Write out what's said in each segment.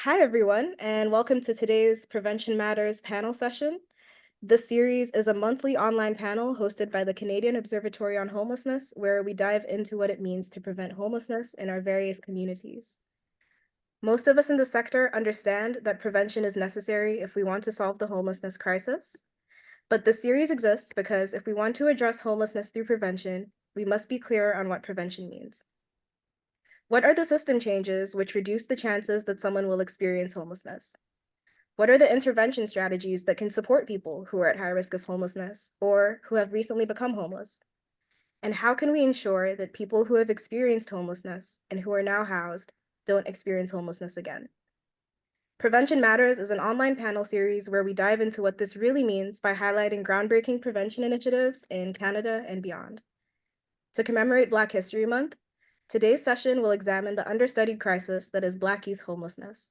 Hi, everyone, and welcome to today's Prevention Matters panel session. This series is a monthly online panel hosted by the Canadian Observatory on Homelessness, where we dive into what it means to prevent homelessness in our various communities. Most of us in the sector understand that prevention is necessary if we want to solve the homelessness crisis. But this series exists because if we want to address homelessness through prevention, we must be clear on what prevention means. What are the system changes which reduce the chances that someone will experience homelessness? What are the intervention strategies that can support people who are at high risk of homelessness or who have recently become homeless? And how can we ensure that people who have experienced homelessness and who are now housed don't experience homelessness again? Prevention Matters is an online panel series where we dive into what this really means by highlighting groundbreaking prevention initiatives in Canada and beyond. To commemorate Black History Month, today's session will examine the understudied crisis that is Black youth homelessness.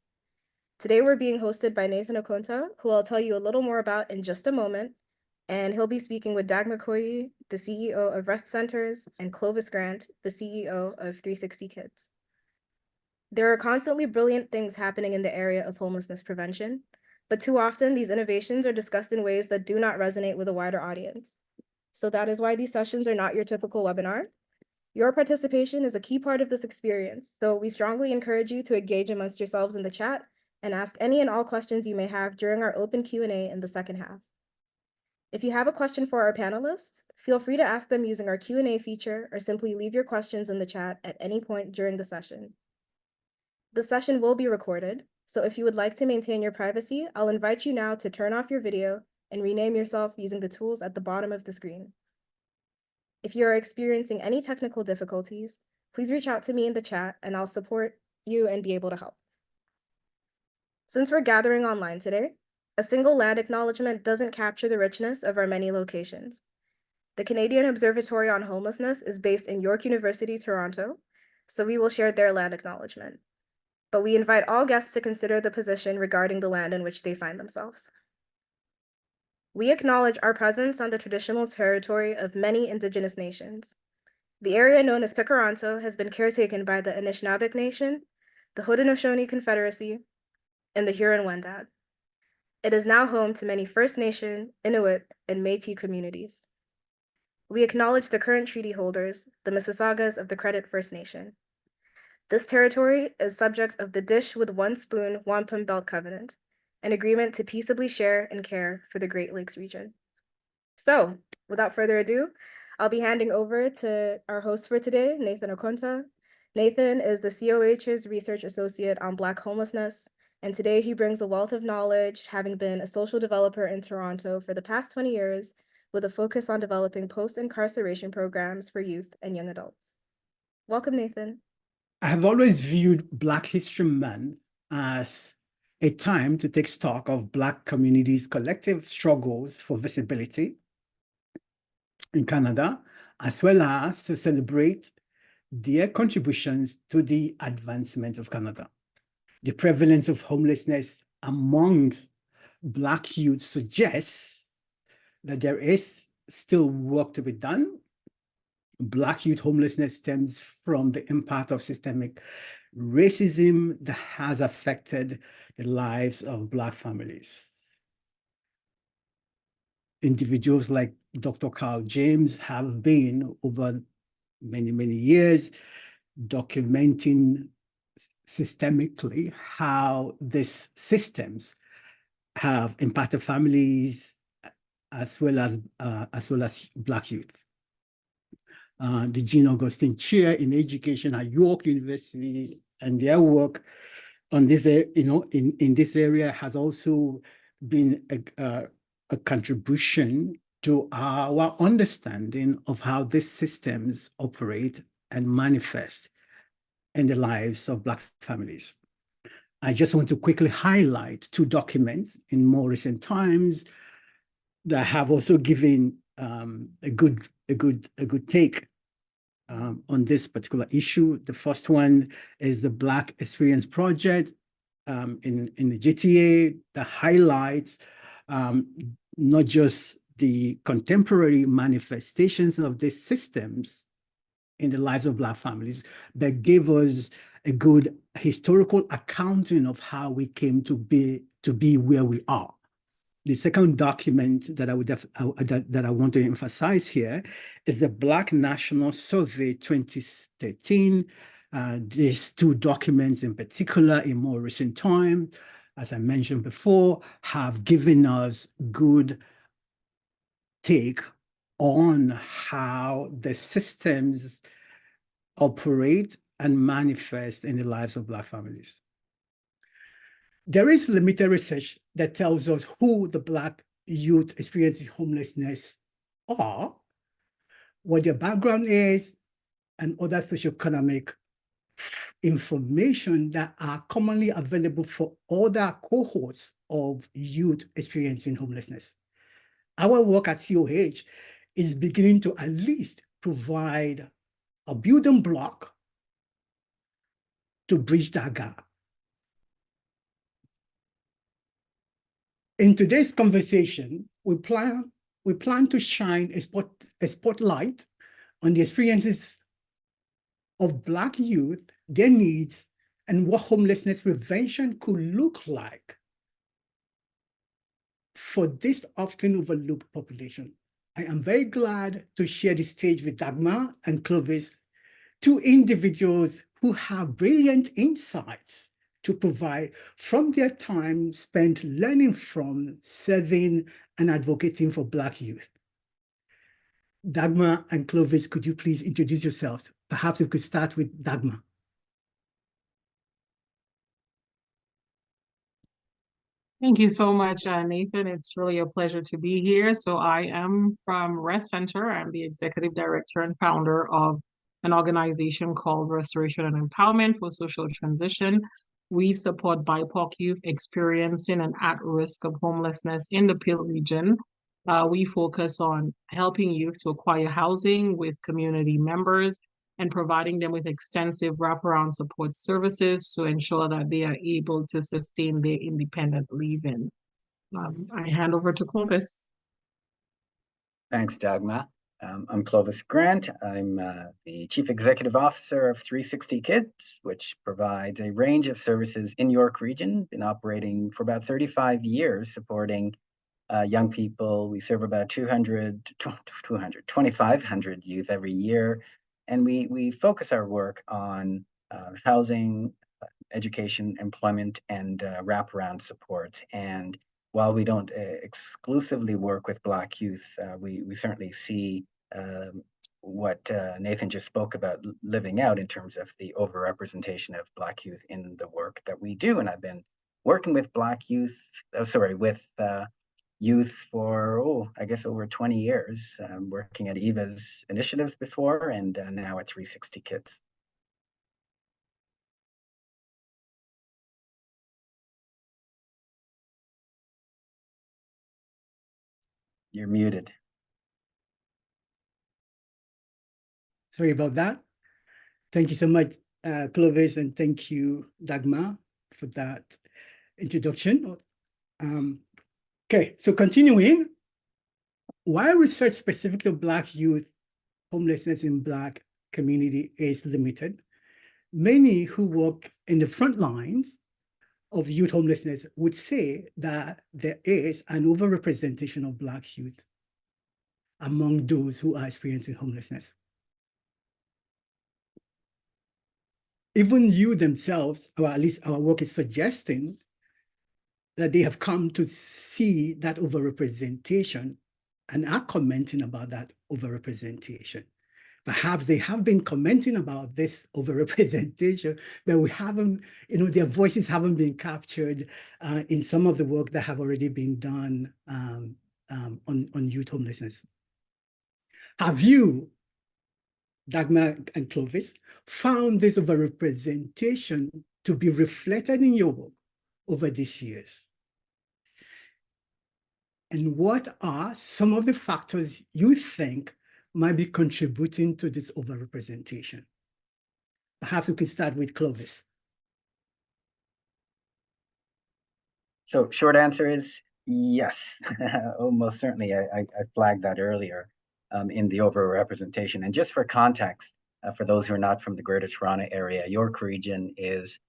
Today we're being hosted by Nathan Okonta, who I'll tell you a little more about in just a moment, and he'll be speaking with Dagma Koyi, the CEO of R.E.S.T Centers, and Clovis Grant, the CEO of 360 Kids. There are constantly brilliant things happening in the area of homelessness prevention, but too often these innovations are discussed in ways that do not resonate with a wider audience. So that is why these sessions are not your typical webinar. Your participation is a key part of this experience, so we strongly encourage you to engage amongst yourselves in the chat and ask any and all questions you may have during our open Q&A in the second half. If you have a question for our panelists, feel free to ask them using our Q&A feature or simply leave your questions in the chat at any point during the session. The session will be recorded, so if you would like to maintain your privacy, I'll invite you now to turn off your video and rename yourself using the tools at the bottom of the screen. If you are experiencing any technical difficulties, please reach out to me in the chat and I'll support you and be able to help. Since we're gathering online today, a single land acknowledgement doesn't capture the richness of our many locations. The Canadian Observatory on Homelessness is based in York University, Toronto, so we will share their land acknowledgement. But we invite all guests to consider the position regarding the land in which they find themselves. We acknowledge our presence on the traditional territory of many Indigenous nations. The area known as Toronto has been caretaken by the Anishinaabeg Nation, the Haudenosaunee Confederacy, and the Huron-Wendat. It is now home to many First Nation, Inuit, and Métis communities. We acknowledge the current treaty holders, the Mississaugas of the Credit First Nation. This territory is subject of the Dish with One Spoon Wampum Belt Covenant, an agreement to peaceably share and care for the Great Lakes region. So, without further ado, I'll be handing over to our host for today, Nathan Okonta. Nathan is the COH's Research Associate on Black homelessness, and today he brings a wealth of knowledge, having been a social developer in Toronto for the past 20 years, with a focus on developing post-incarceration programs for youth and young adults. Welcome, Nathan. I have always viewed Black History Month as a time to take stock of Black communities' collective struggles for visibility in Canada, as well as to celebrate their contributions to the advancement of Canada. The prevalence of homelessness amongst Black youth suggests that there is still work to be done. Black youth homelessness stems from the impact of systemic racism that has affected the lives of Black families. Individuals like Dr. Carl James have been, over many, many years, documenting systemically how these systems have impacted families as well as Black youth. The Jean Augustine Chair in Education at York University, and their work on this, in this area has also been a contribution to our understanding of how these systems operate and manifest in the lives of Black families. I just want to quickly highlight two documents in more recent times that have also given a good take on this particular issue. The first one is the Black Experience Project in the GTA that highlights not just the contemporary manifestations of these systems in the lives of Black families, but gave us a good historical accounting of how we came to be where we are. The second document that I want to emphasize here is the Black National Survey 2013. These two documents in particular, in more recent time, as I mentioned before, have given us good take on how the systems operate and manifest in the lives of Black families. There is limited research that tells us who the Black youth experiencing homelessness are, what their background is, and other socioeconomic information that are commonly available for other cohorts of youth experiencing homelessness. Our work at COH is beginning to at least provide a building block to bridge that gap. In today's conversation, we plan to shine a spotlight on the experiences of Black youth, their needs, and what homelessness prevention could look like for this often overlooked population. I am very glad to share the stage with Dagma and Clovis, two individuals who have brilliant insights to provide from their time spent learning from, serving, and advocating for Black youth. Dagma and Clovis, could you please introduce yourselves? Perhaps we could start with Dagma. Thank you so much, Nathan. It's really a pleasure to be here. So I am from R.E.S.T Center. I'm the executive director and founder of an organization called Restoration and Empowerment for Social Transition. We support BIPOC youth experiencing and at risk of homelessness in the Peel region. We focus on helping youth to acquire housing with community members and providing them with extensive wraparound support services to ensure that they are able to sustain their independent living. I hand over to Clovis. Thanks, Dagma. I'm Clovis Grant. I'm the Chief Executive Officer of 360 Kids, which provides a range of services in York Region, been operating for about 35 years, supporting young people. We serve about 2,500 youth every year. And we focus our work on housing, education, employment, and wraparound support. And while we don't exclusively work with Black youth, we certainly see what Nathan just spoke about living out in terms of the overrepresentation of Black youth in the work that we do. And I've been working with Black youth, youth for, I guess over 20 years, working at EVA's initiatives before and now at 360 Kids. You're muted. Sorry about that. Thank you so much, Clovis, and thank you, Dagma, for that introduction. Okay, so continuing, while research specific to Black youth homelessness in Black community is limited, many who work in the front lines of youth homelessness would say that there is an overrepresentation of Black youth among those who are experiencing homelessness. Even you themselves, or at least our work is suggesting that they have come to see that overrepresentation and are commenting about that overrepresentation. Perhaps they have been commenting about this overrepresentation, but we haven't, their voices haven't been captured in some of the work that have already been done on youth homelessness. Have you, Dagma and Clovis, found this overrepresentation to be reflected in your work over these years? And what are some of the factors you think might be contributing to this overrepresentation? Perhaps we can start with Clovis. So short answer is yes. Most certainly. I flagged that earlier in the overrepresentation. And just for context, For those who are not from the Greater Toronto area, York Region is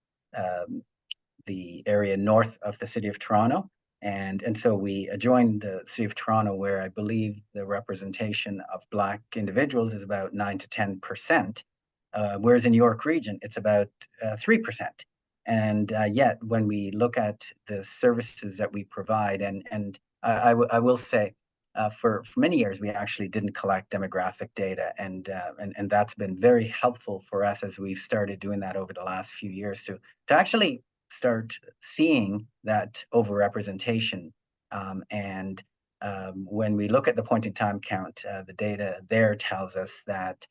the area north of the City of Toronto. And so we joined the City of Toronto, where I believe the representation of Black individuals is about 9 to 10%, whereas in York Region, it's about 3%. And yet, when we look at the services that we provide, and I will say, for many years, we actually didn't collect demographic data, and that's been very helpful for us as we've started doing that over the last few years to actually start seeing that overrepresentation. When we look at the point in time count, the data there tells us that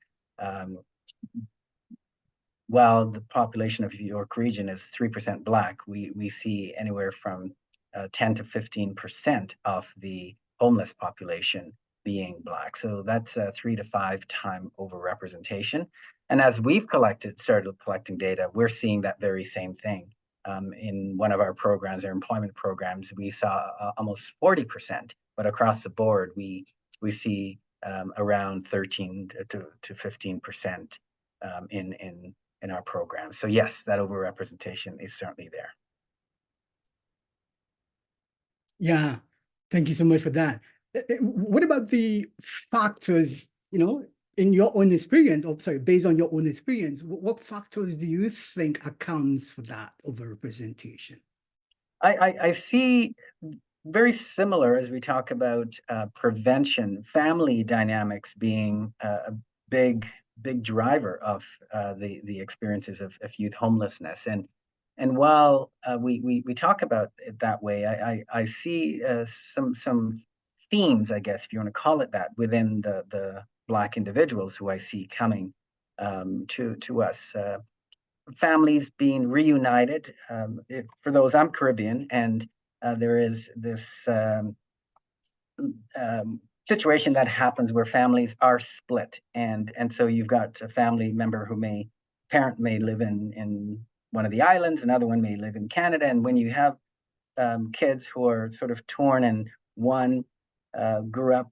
while the population of York Region is 3% Black, we see anywhere from 10 to 15% of the homeless population being Black. So that's a 3 to 5 time overrepresentation. And as we've started collecting data, we're seeing that very same thing. In one of our programs, our employment programs, we saw almost 40%, but across the board, we see around 13 to 15% in our program. So yes, that overrepresentation is certainly there. Yeah, thank you so much for that. What about the factors, in your own experience, based on your own experience, what factors do you think accounts for that overrepresentation? I see very similar as we talk about prevention, family dynamics being a big driver of the experiences of youth homelessness. And while we talk about it that way, I see some themes, I guess, if you want to call it that, within the Black individuals who I see coming to us. Families being reunited. For those, I'm Caribbean, and there is this situation that happens where families are split, and so you've got a family member parent may live in one of the islands, another one may live in Canada, and when you have kids who are sort of torn, and one grew up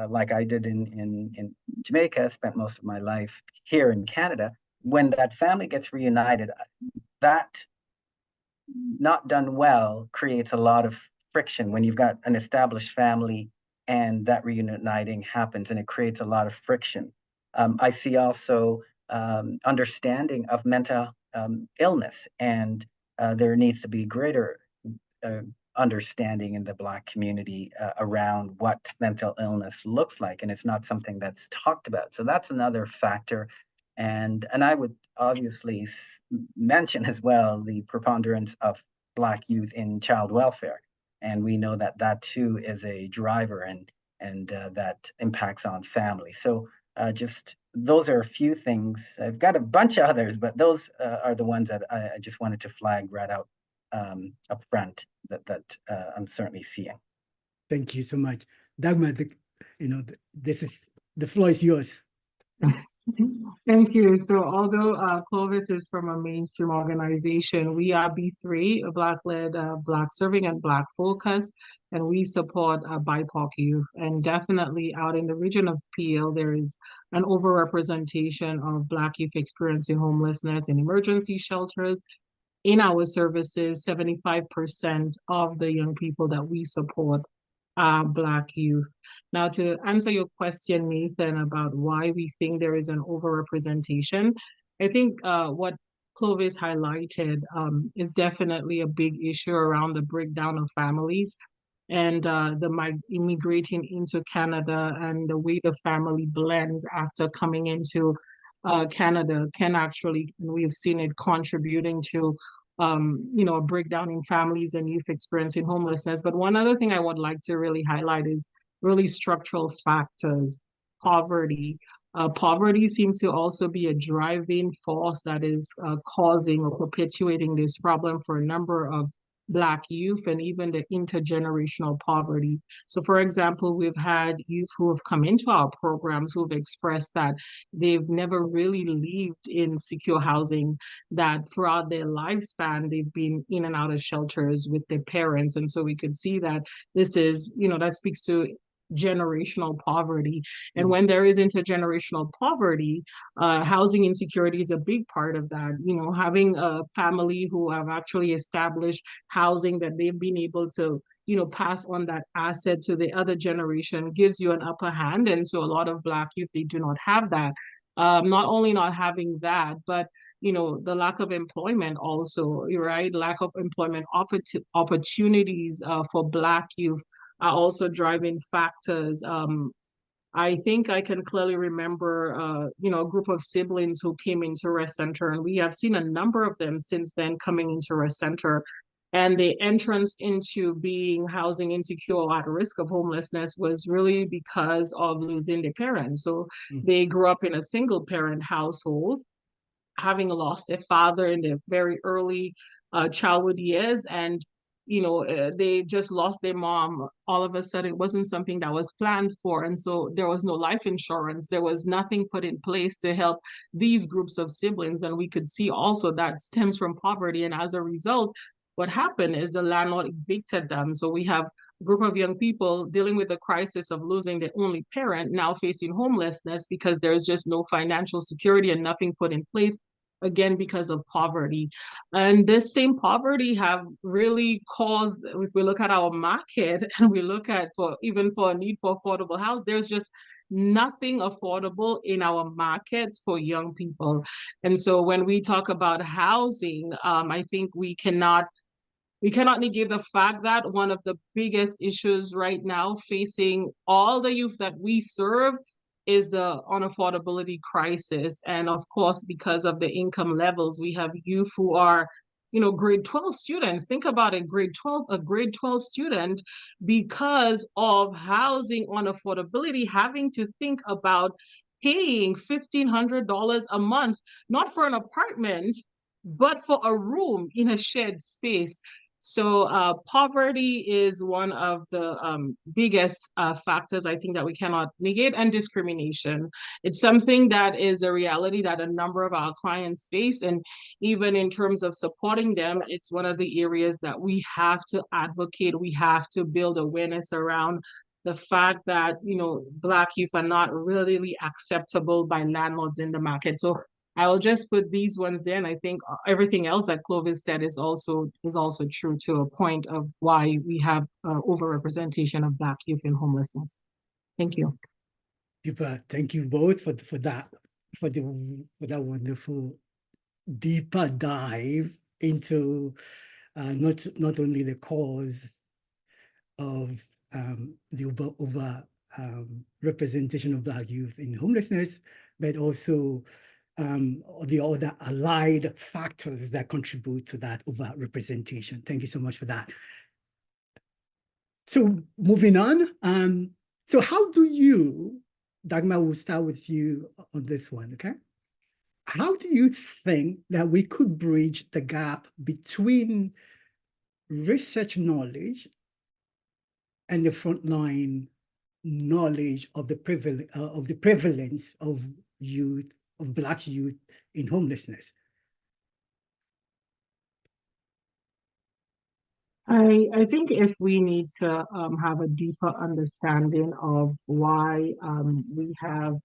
like I did in Jamaica, spent most of my life here in Canada. When that family gets reunited, that not done well creates a lot of friction when you've got an established family and that reuniting happens, and it creates a lot of friction. I see also understanding of mental illness, and there needs to be greater understanding in the Black community around what mental illness looks like, and it's not something that's talked about. So that's another factor. And I would obviously mention as well the preponderance of Black youth in child welfare. And we know that that too is a driver, and that impacts on family. So just those are a few things. I've got a bunch of others, but those are the ones that I just wanted to flag right out up front that I'm certainly seeing. Thank you so much. Dagma, the floor is yours. Thank you. So although Clovis is from a mainstream organization, we are B3, a Black-led, Black serving and Black focus, and we support BIPOC youth. And definitely out in the region of PL, there is an overrepresentation of Black youth experiencing homelessness in emergency shelters. In our services, 75% of the young people that we support Black youth. Now, to answer your question, Nathan, about why we think there is an overrepresentation, I think what Clovis highlighted is definitely a big issue around the breakdown of families and the immigrating into Canada, and the way the family blends after coming into Canada can actually, and we've seen it contributing to a breakdown in families and youth experiencing homelessness. But one other thing I would like to really highlight is really structural factors. Poverty. Poverty seems to also be a driving force that is causing or perpetuating this problem for a number of Black youth, and even the intergenerational poverty. So for example, we've had youth who have come into our programs who have expressed that they've never really lived in secure housing, that throughout their lifespan, they've been in and out of shelters with their parents. And so we could see that this is, that speaks to generational poverty. And when there is intergenerational poverty, housing insecurity is a big part of that. You know, having a family who have actually established housing that they've been able to, you know, pass on that asset to the other generation gives you an upper hand. And so a lot of Black youth, they do not have that. Not only not having that, but you know, the lack of employment also, right? Lack of employment opportunities for Black youth are also driving factors. I think I can clearly remember, you know, a group of siblings who came into R.E.S.T Center, and we have seen a number of them since then coming into R.E.S.T Center. And the entrance into being housing insecure or at risk of homelessness was really because of losing their parents. So they grew up in a single parent household, having lost their father in their very early childhood years, and you know, they just lost their mom all of a sudden. It wasn't something that was planned for, and so there was no life insurance, there was nothing put in place to help these groups of siblings. And we could see also that stems from poverty, and as a result, what happened is the landlord evicted them. So we have a group of young people dealing with the crisis of losing their only parent, now facing homelessness because there's just no financial security and nothing put in place, again because of poverty. And this same poverty have really caused, if we look at our market and we look at for even for a need for affordable house, there's just nothing affordable in our markets for young people. And so when we talk about housing, I think we cannot negate the fact that one of the biggest issues right now facing all the youth that we serve is the unaffordability crisis. And of course, because of the income levels, we have youth who are, you know, grade 12 students. Think about it, a grade 12 student, because of housing unaffordability, having to think about paying $1,500 a month, not for an apartment, but for a room in a shared space. So poverty is one of the biggest factors I think that we cannot negate, and discrimination. It's something that is a reality that a number of our clients face, and even in terms of supporting them, it's one of the areas that we have to advocate. We have to build awareness around the fact that, you know, Black youth are not really acceptable by landlords in the market. So I will just put these ones there, and I think everything else that Clovis said is also true to a point of why we have overrepresentation of Black youth in homelessness. Thank you. Super. Thank you both for that wonderful deeper dive into not only the cause of the representation of Black youth in homelessness, but also the other allied factors that contribute to that overrepresentation. Thank you so much for that. So moving on, so how do you, Dagma, we'll start with you on this one, okay? How do you think that we could bridge the gap between research knowledge and the frontline knowledge of the prevalence of youth, of Black youth in homelessness? I think if we need to have a deeper understanding of why we have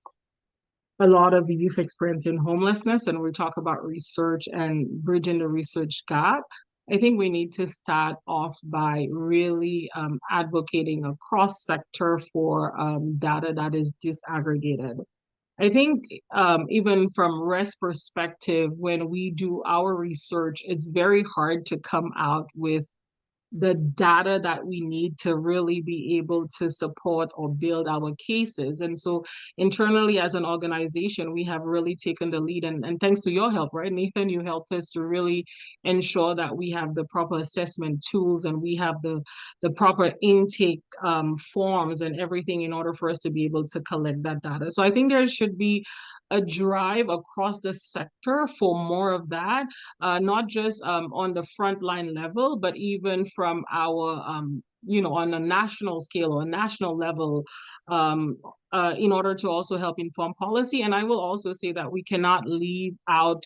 a lot of youth experiencing homelessness, and we talk about research and bridging the research gap, I think we need to start off by really advocating across sector for data that is disaggregated. I think even from R.E.S.T perspective, when we do our research, it's very hard to come out with the data that we need to really be able to support or build our cases. And so internally as an organization, we have really taken the lead, and thanks to your help, right, Nathan, you helped us to really ensure that we have the proper assessment tools and we have the proper intake forms and everything in order for us to be able to collect that data. So I think there should be a drive across the sector for more of that, not just on the frontline level, but even from our, you know, on a national scale or a national level, in order to also help inform policy. And I will also say that we cannot leave out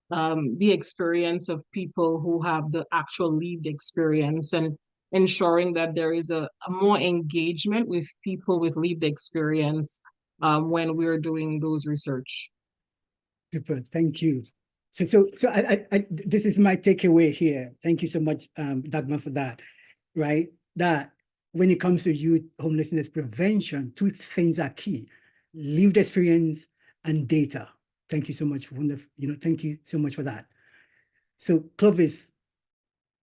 the experience of people who have the actual lived experience. And ensuring that there is a more engagement with people with lived experience when we're doing those research. Super, thank you. So this is my takeaway here. Thank you so much, Dagma, for that, right? That when it comes to youth homelessness prevention, two things are key: lived experience and data. Thank you so much. Thank you so much for that. So Clovis.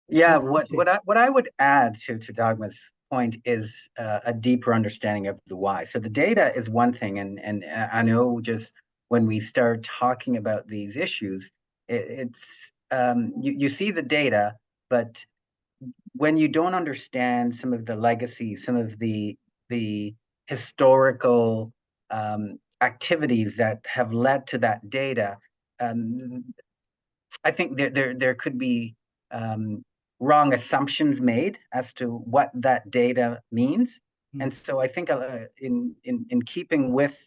Yeah, what I would add to Dagma's point is a deeper understanding of the why. So the data is one thing, and I know just when we start talking about these issues, it's you see the data, but when you don't understand some of the legacies, some of the historical activities that have led to that data, I think there could be wrong assumptions made as to what that data means. And so I think in keeping with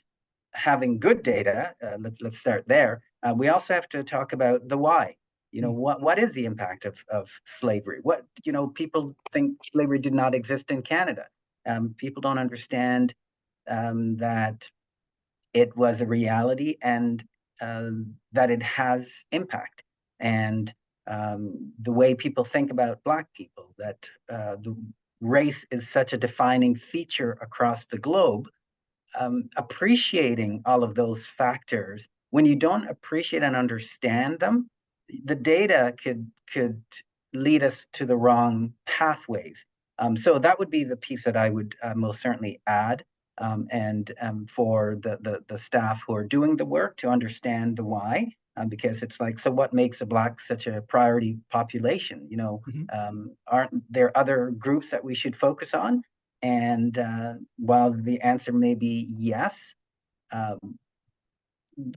having good data, let's start there. We also have to talk about the why. What is the impact of slavery? People think slavery did not exist in Canada. People don't understand that it was a reality and that it has impact. And the way people think about Black people, that the race is such a defining feature across the globe, appreciating all of those factors, when you don't appreciate and understand them, the data could lead us to the wrong pathways. So that would be the piece that I would most certainly add. And for the staff who are doing the work to understand the why, because it's like, so what makes a Black such a priority population? Aren't there other groups that we should focus on? And while the answer may be yes,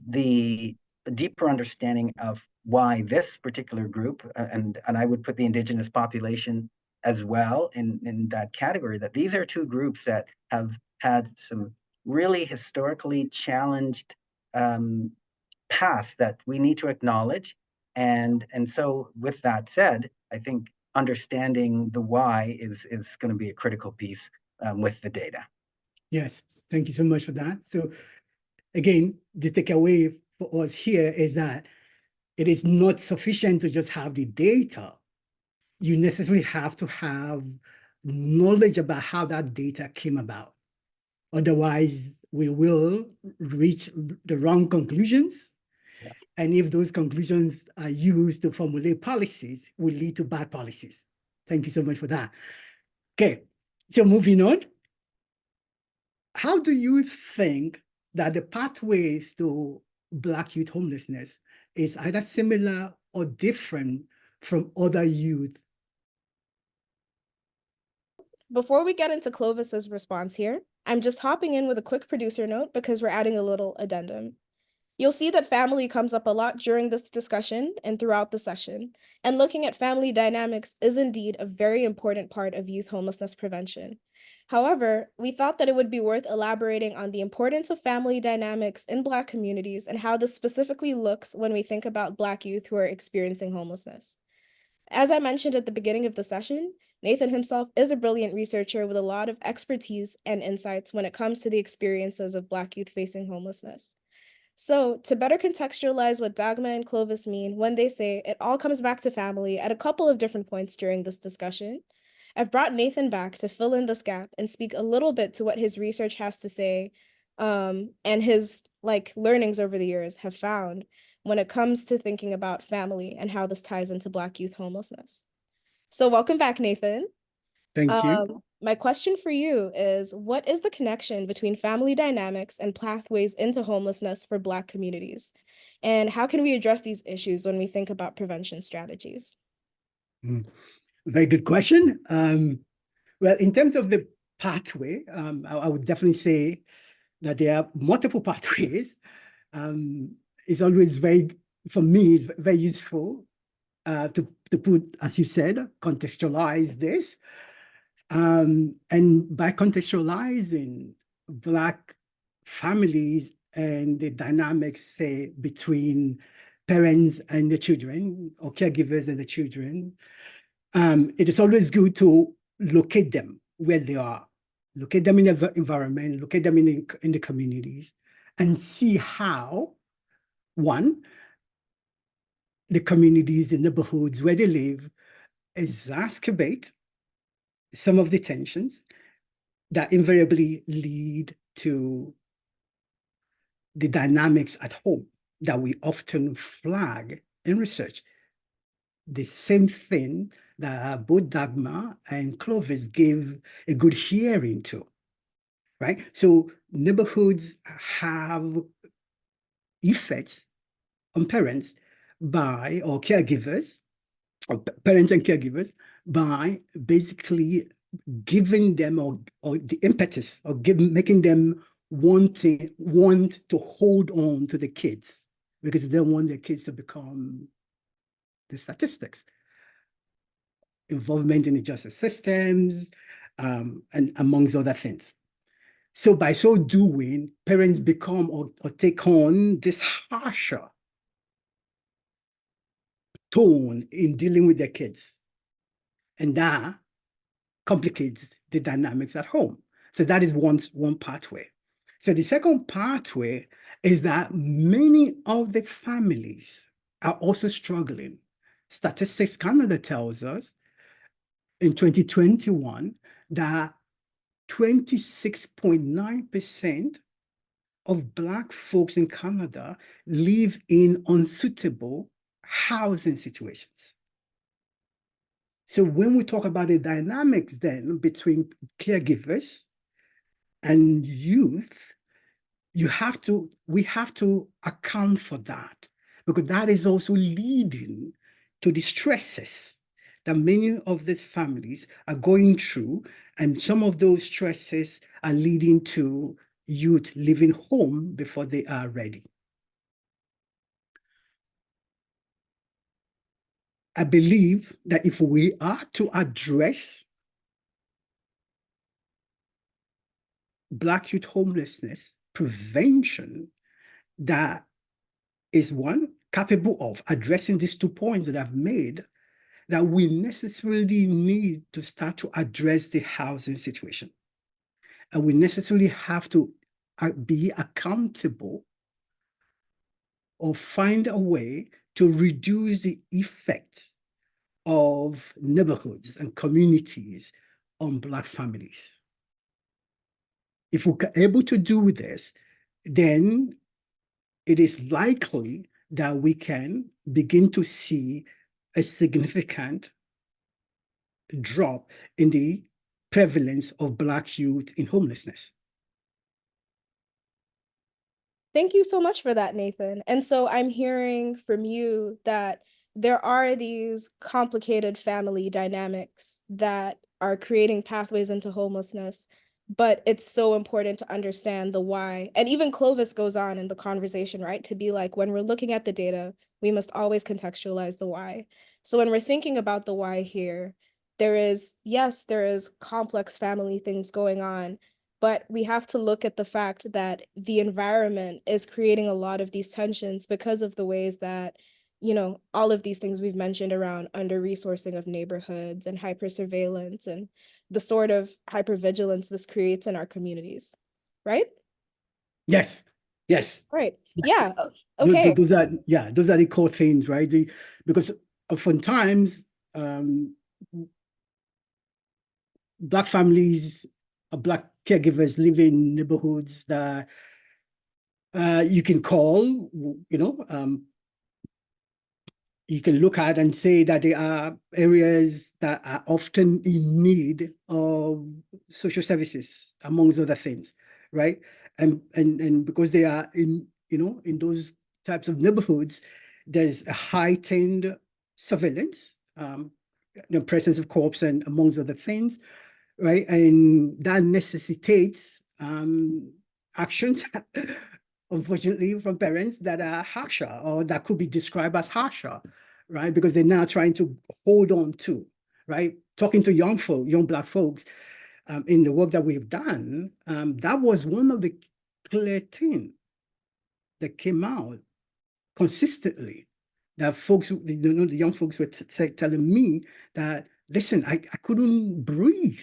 the deeper understanding of why this particular group, and I would put the Indigenous population as well in that category, that these are two groups that have had some really historically challenged past that we need to acknowledge. And so with that said, I think understanding the why is going to be a critical piece with the data. Yes, thank you so much for that. So again, the takeaway for us here is that it is not sufficient to just have the data. You necessarily have to have knowledge about how that data came about. Otherwise, we will reach the wrong conclusions. Yeah. And if those conclusions are used to formulate policies, will lead to bad policies. Thank you so much for that. Okay, so moving on. How do you think that the pathways to Black youth homelessness is either similar or different from other youth? Before we get into Clovis's response here, I'm just hopping in with a quick producer note because we're adding a little addendum. You'll see that family comes up a lot during this discussion and throughout the session, and looking at family dynamics is indeed a very important part of youth homelessness prevention. However, we thought that it would be worth elaborating on the importance of family dynamics in Black communities and how this specifically looks when we think about Black youth who are experiencing homelessness. As I mentioned at the beginning of the session, Nathan himself is a brilliant researcher with a lot of expertise and insights when it comes to the experiences of Black youth facing homelessness. So, to better contextualize what Dagma and Clovis mean when they say it all comes back to family at a couple of different points during this discussion, I've brought Nathan back to fill in this gap and speak a little bit to what his research has to say, and his learnings over the years have found when it comes to thinking about family and how this ties into Black youth homelessness. So welcome back, Nathan. Thank you. My question for you is, what is the connection between family dynamics and pathways into homelessness for Black communities? And how can we address these issues when we think about prevention strategies? Very good question. Well, in terms of the pathway, I would definitely say that there are multiple pathways. It's always for me, it's very useful to put, as you said, contextualize this. And by contextualizing Black families and the dynamics, say, between parents and the children, or caregivers and the children, it is always good to locate them where they are, locate them in the environment, locate them in the communities, and see how, one, the communities, the neighborhoods where they live exacerbate some of the tensions that invariably lead to the dynamics at home that we often flag in research. The same thing that both Dagma and Clovis gave a good hearing to, right? So neighborhoods have effects on parents or caregivers, or parents and caregivers, by basically giving them or the impetus or making them want to hold on to the kids because they don't want their kids to become the statistics. Involvement in the justice systems, and amongst other things. So by so doing, parents become or take on this harsher tone in dealing with their kids. And that complicates the dynamics at home. So that is one pathway. So the second pathway is that many of the families are also struggling. Statistics Canada tells us in 2021 that 26.9% of Black folks in Canada live in unsuitable housing situations. So when we talk about the dynamics then between caregivers and youth, we have to account for that, because that is also leading to the stresses that many of these families are going through, and some of those stresses are leading to youth leaving home before they are ready. I believe that if we are to address Black youth homelessness, prevention that is one capable of addressing these 2 points that I've made, that we necessarily need to start to address the housing situation. And we necessarily have to be accountable or find a way to reduce the effect of neighborhoods and communities on Black families. If we're able to do this, then it is likely that we can begin to see a significant drop in the prevalence of Black youth in homelessness. Thank you so much for that, Nathan. And so I'm hearing from you that there are these complicated family dynamics that are creating pathways into homelessness, but it's so important to understand the why. And even Clovis goes on in the conversation, right? To be like, when we're looking at the data, we must always contextualize the why. So when we're thinking about the why here, there is complex family things going on, but we have to look at the fact that the environment is creating a lot of these tensions because of the ways that, all of these things we've mentioned around under-resourcing of neighborhoods and hyper-surveillance and the sort of hypervigilance this creates in our communities, right? Yes, yes. Right. Yes. Yeah. Okay. Those are the core things, right? Because oftentimes, Black families, Black caregivers live in neighborhoods that you can call, you can look at and say that there are areas that are often in need of social services, amongst other things, right? And because they are in those types of neighborhoods, there's a heightened surveillance, the presence of cops and amongst other things, right? And that necessitates actions, unfortunately, from parents that are harsher, or that could be described as harsher, right? Because they're now trying to hold on to, right? Talking to young Black folks, in the work that we've done, that was one of the clear things that came out consistently, that folks, the young folks were telling me that listen, I couldn't breathe,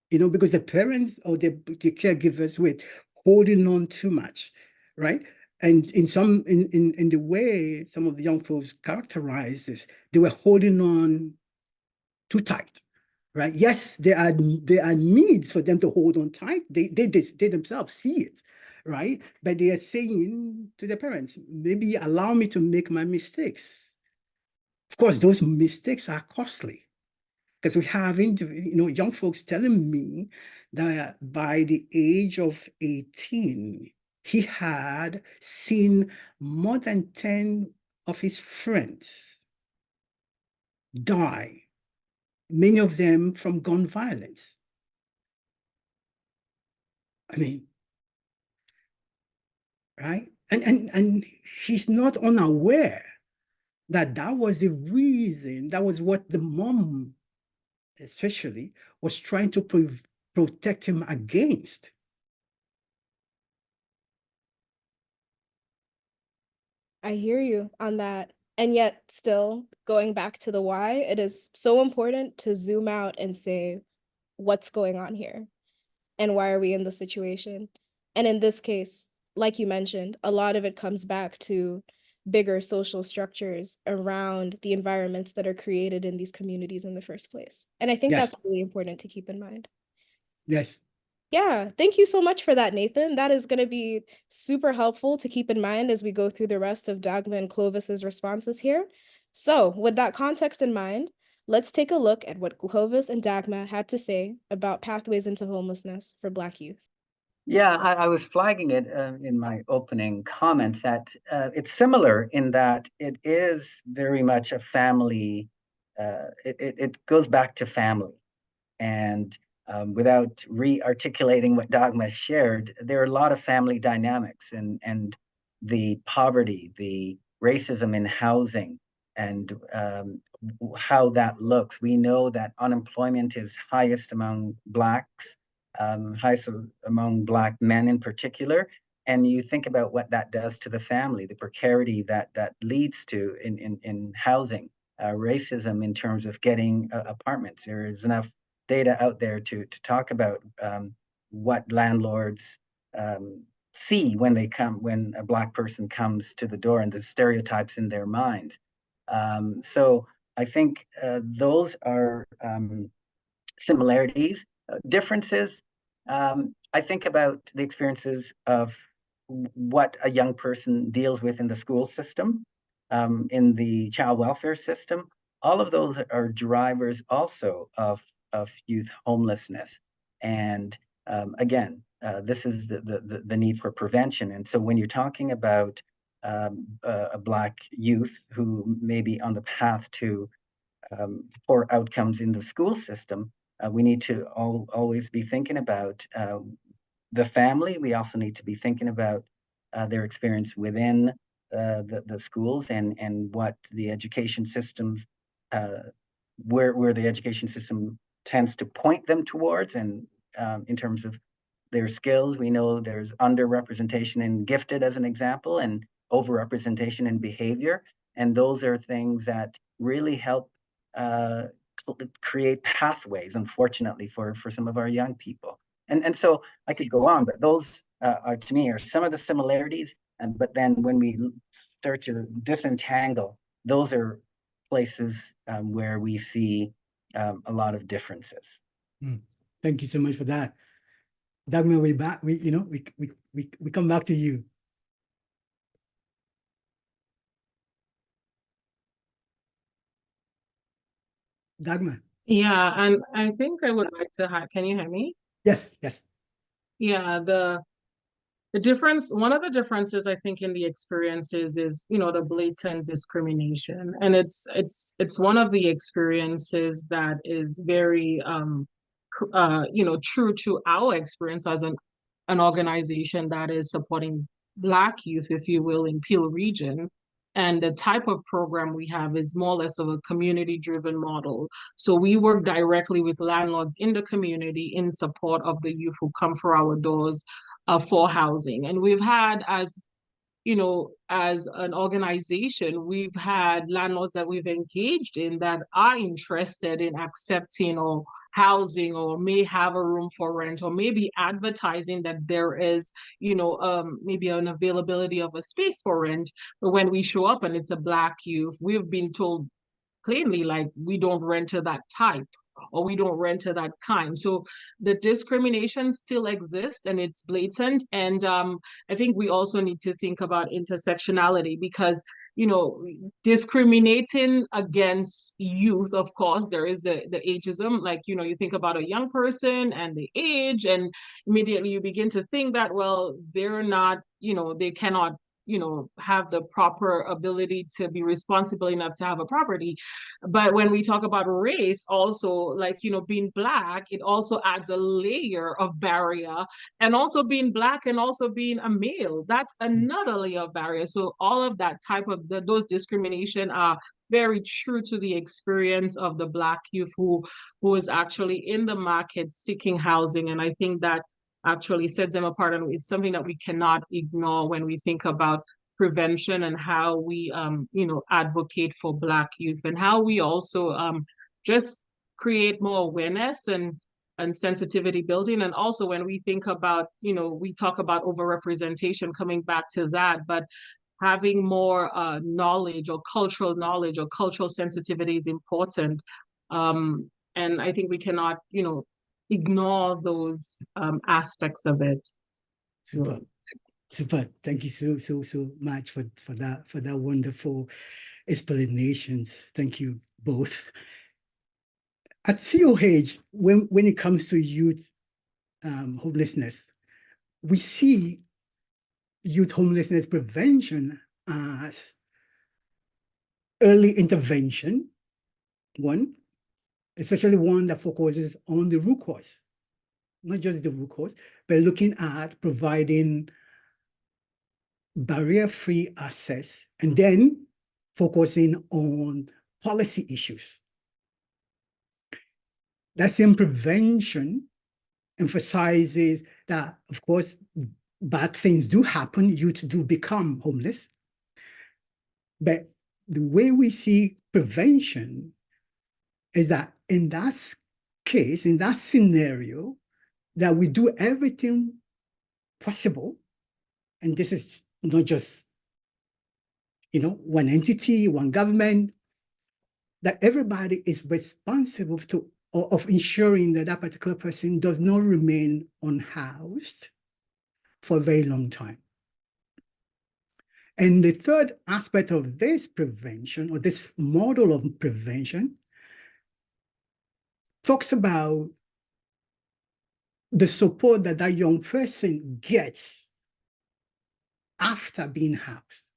because the parents or the caregivers were holding on too much, right? And in the way some of the young folks characterize this, they were holding on too tight, right? Yes, there are needs for them to hold on tight. They themselves see it, right? But they are saying to their parents, maybe allow me to make my mistakes. Of course, those mistakes are costly, because we have young folks telling me that by the age of 18, he had seen more than 10 of his friends die, many of them from gun violence. I mean, right? And he's not unaware that that was the reason, that was what the mom especially was trying to protect him against. I hear you on that. And yet, still going back to the why, it is so important to zoom out and say, what's going on here? And why are we in this situation? And in this case, like you mentioned, a lot of it comes back to bigger social structures around the environments that are created in these communities in the first place. And I think Yes. that's really important to keep in mind. Yes. Yeah, thank you so much for that, Nathan. That is going to be super helpful to keep in mind as we go through the rest of Dagma and Clovis's responses here. So, with that context in mind, let's take a look at what Clovis and Dagma had to say about pathways into homelessness for Black youth. Yeah, I was flagging it in my opening comments that it's similar in that it is very much a family, it goes back to family. And without re-articulating what Dagma shared, there are a lot of family dynamics and the poverty, the racism in housing, and how that looks. We know that unemployment is highest among Blacks, highest among Black men in particular. And you think about what that does to the family, the precarity that leads to in housing, racism in terms of getting apartments. There is enough data out there to talk about what landlords see when a Black person comes to the door, and the stereotypes in their minds. So I think those are similarities. Differences, I think about the experiences of what a young person deals with in the school system, in the child welfare system. All of those are drivers also of youth homelessness. And again, this is the need for prevention. And so when you're talking about a Black youth who may be on the path to poor outcomes in the school system, we need to always be thinking about the family. We also need to be thinking about their experience within the schools and what the education systems, where the education system tends to point them towards, and in terms of their skills. We know there's underrepresentation in gifted, as an example, and overrepresentation in behavior. And those are things that really help create pathways, unfortunately, for some of our young people. And so I could go on, but those are, to me, are some of the similarities. But then when we start to disentangle, those are places where we see a lot of differences. Thank you so much for that. Dagma, we back. We come back to you. Dagma. Yeah, and I think I would like to have, can you hear me? Yes, yes. Yeah, the difference, one of the differences I think in the experiences is, the blatant discrimination. And it's one of the experiences that is very true to our experience as an organization that is supporting Black youth, if you will, in Peel region. And the type of program we have is more or less of a community-driven model. So we work directly with landlords in the community in support of the youth who come for our doors for housing. And we've had, as you know, as an organization, we've had landlords that we've engaged in that are interested in accepting or housing, or may have a room for rent, or maybe advertising that there is, you know, maybe an availability of a space for rent. But when we show up and it's a Black youth, we've been told plainly, like, we don't rent to that type, or we don't rent to that kind. So the discrimination still exists, and it's blatant. And I think we also need to think about intersectionality, because, you know, discriminating against youth, of course, there is the ageism. Like, you know, you think about a young person and the age, and immediately you begin to think that, well, they're not, you know, they cannot, you know, have the proper ability to be responsible enough to have a property. But when we talk about race, also, like, you know, being Black, it also adds a layer of barrier. And also being Black and also being a male, that's another layer of barrier. So all of that type of those discrimination are very true to the experience of the Black youth who is actually in the market seeking housing. And I think that actually sets them apart, and it's something that we cannot ignore when we think about prevention, and how we you know, advocate for Black youth, and how we also just create more awareness and sensitivity building. And also when we think about, you know, we talk about overrepresentation, coming back to that, but having more knowledge, or cultural sensitivity is important. And I think we cannot, you know, ignore those aspects of it. Super. Super. Thank you so much for that wonderful explanations. Thank you both. At COH, when it comes to youth homelessness, we see youth homelessness prevention as early intervention, one, especially one that focuses on the root cause, not just the root cause, but looking at providing barrier-free access, and then focusing on policy issues. That same prevention emphasizes that, of course, bad things do happen, youth do become homeless. But the way we see prevention is that in that case, in that scenario, that we do everything possible, and this is not just, you know, one entity, one government, that everybody is responsible of ensuring that that particular person does not remain unhoused for a very long time. And the third aspect of this prevention, or this model of prevention, talks about the support that that young person gets after being housed.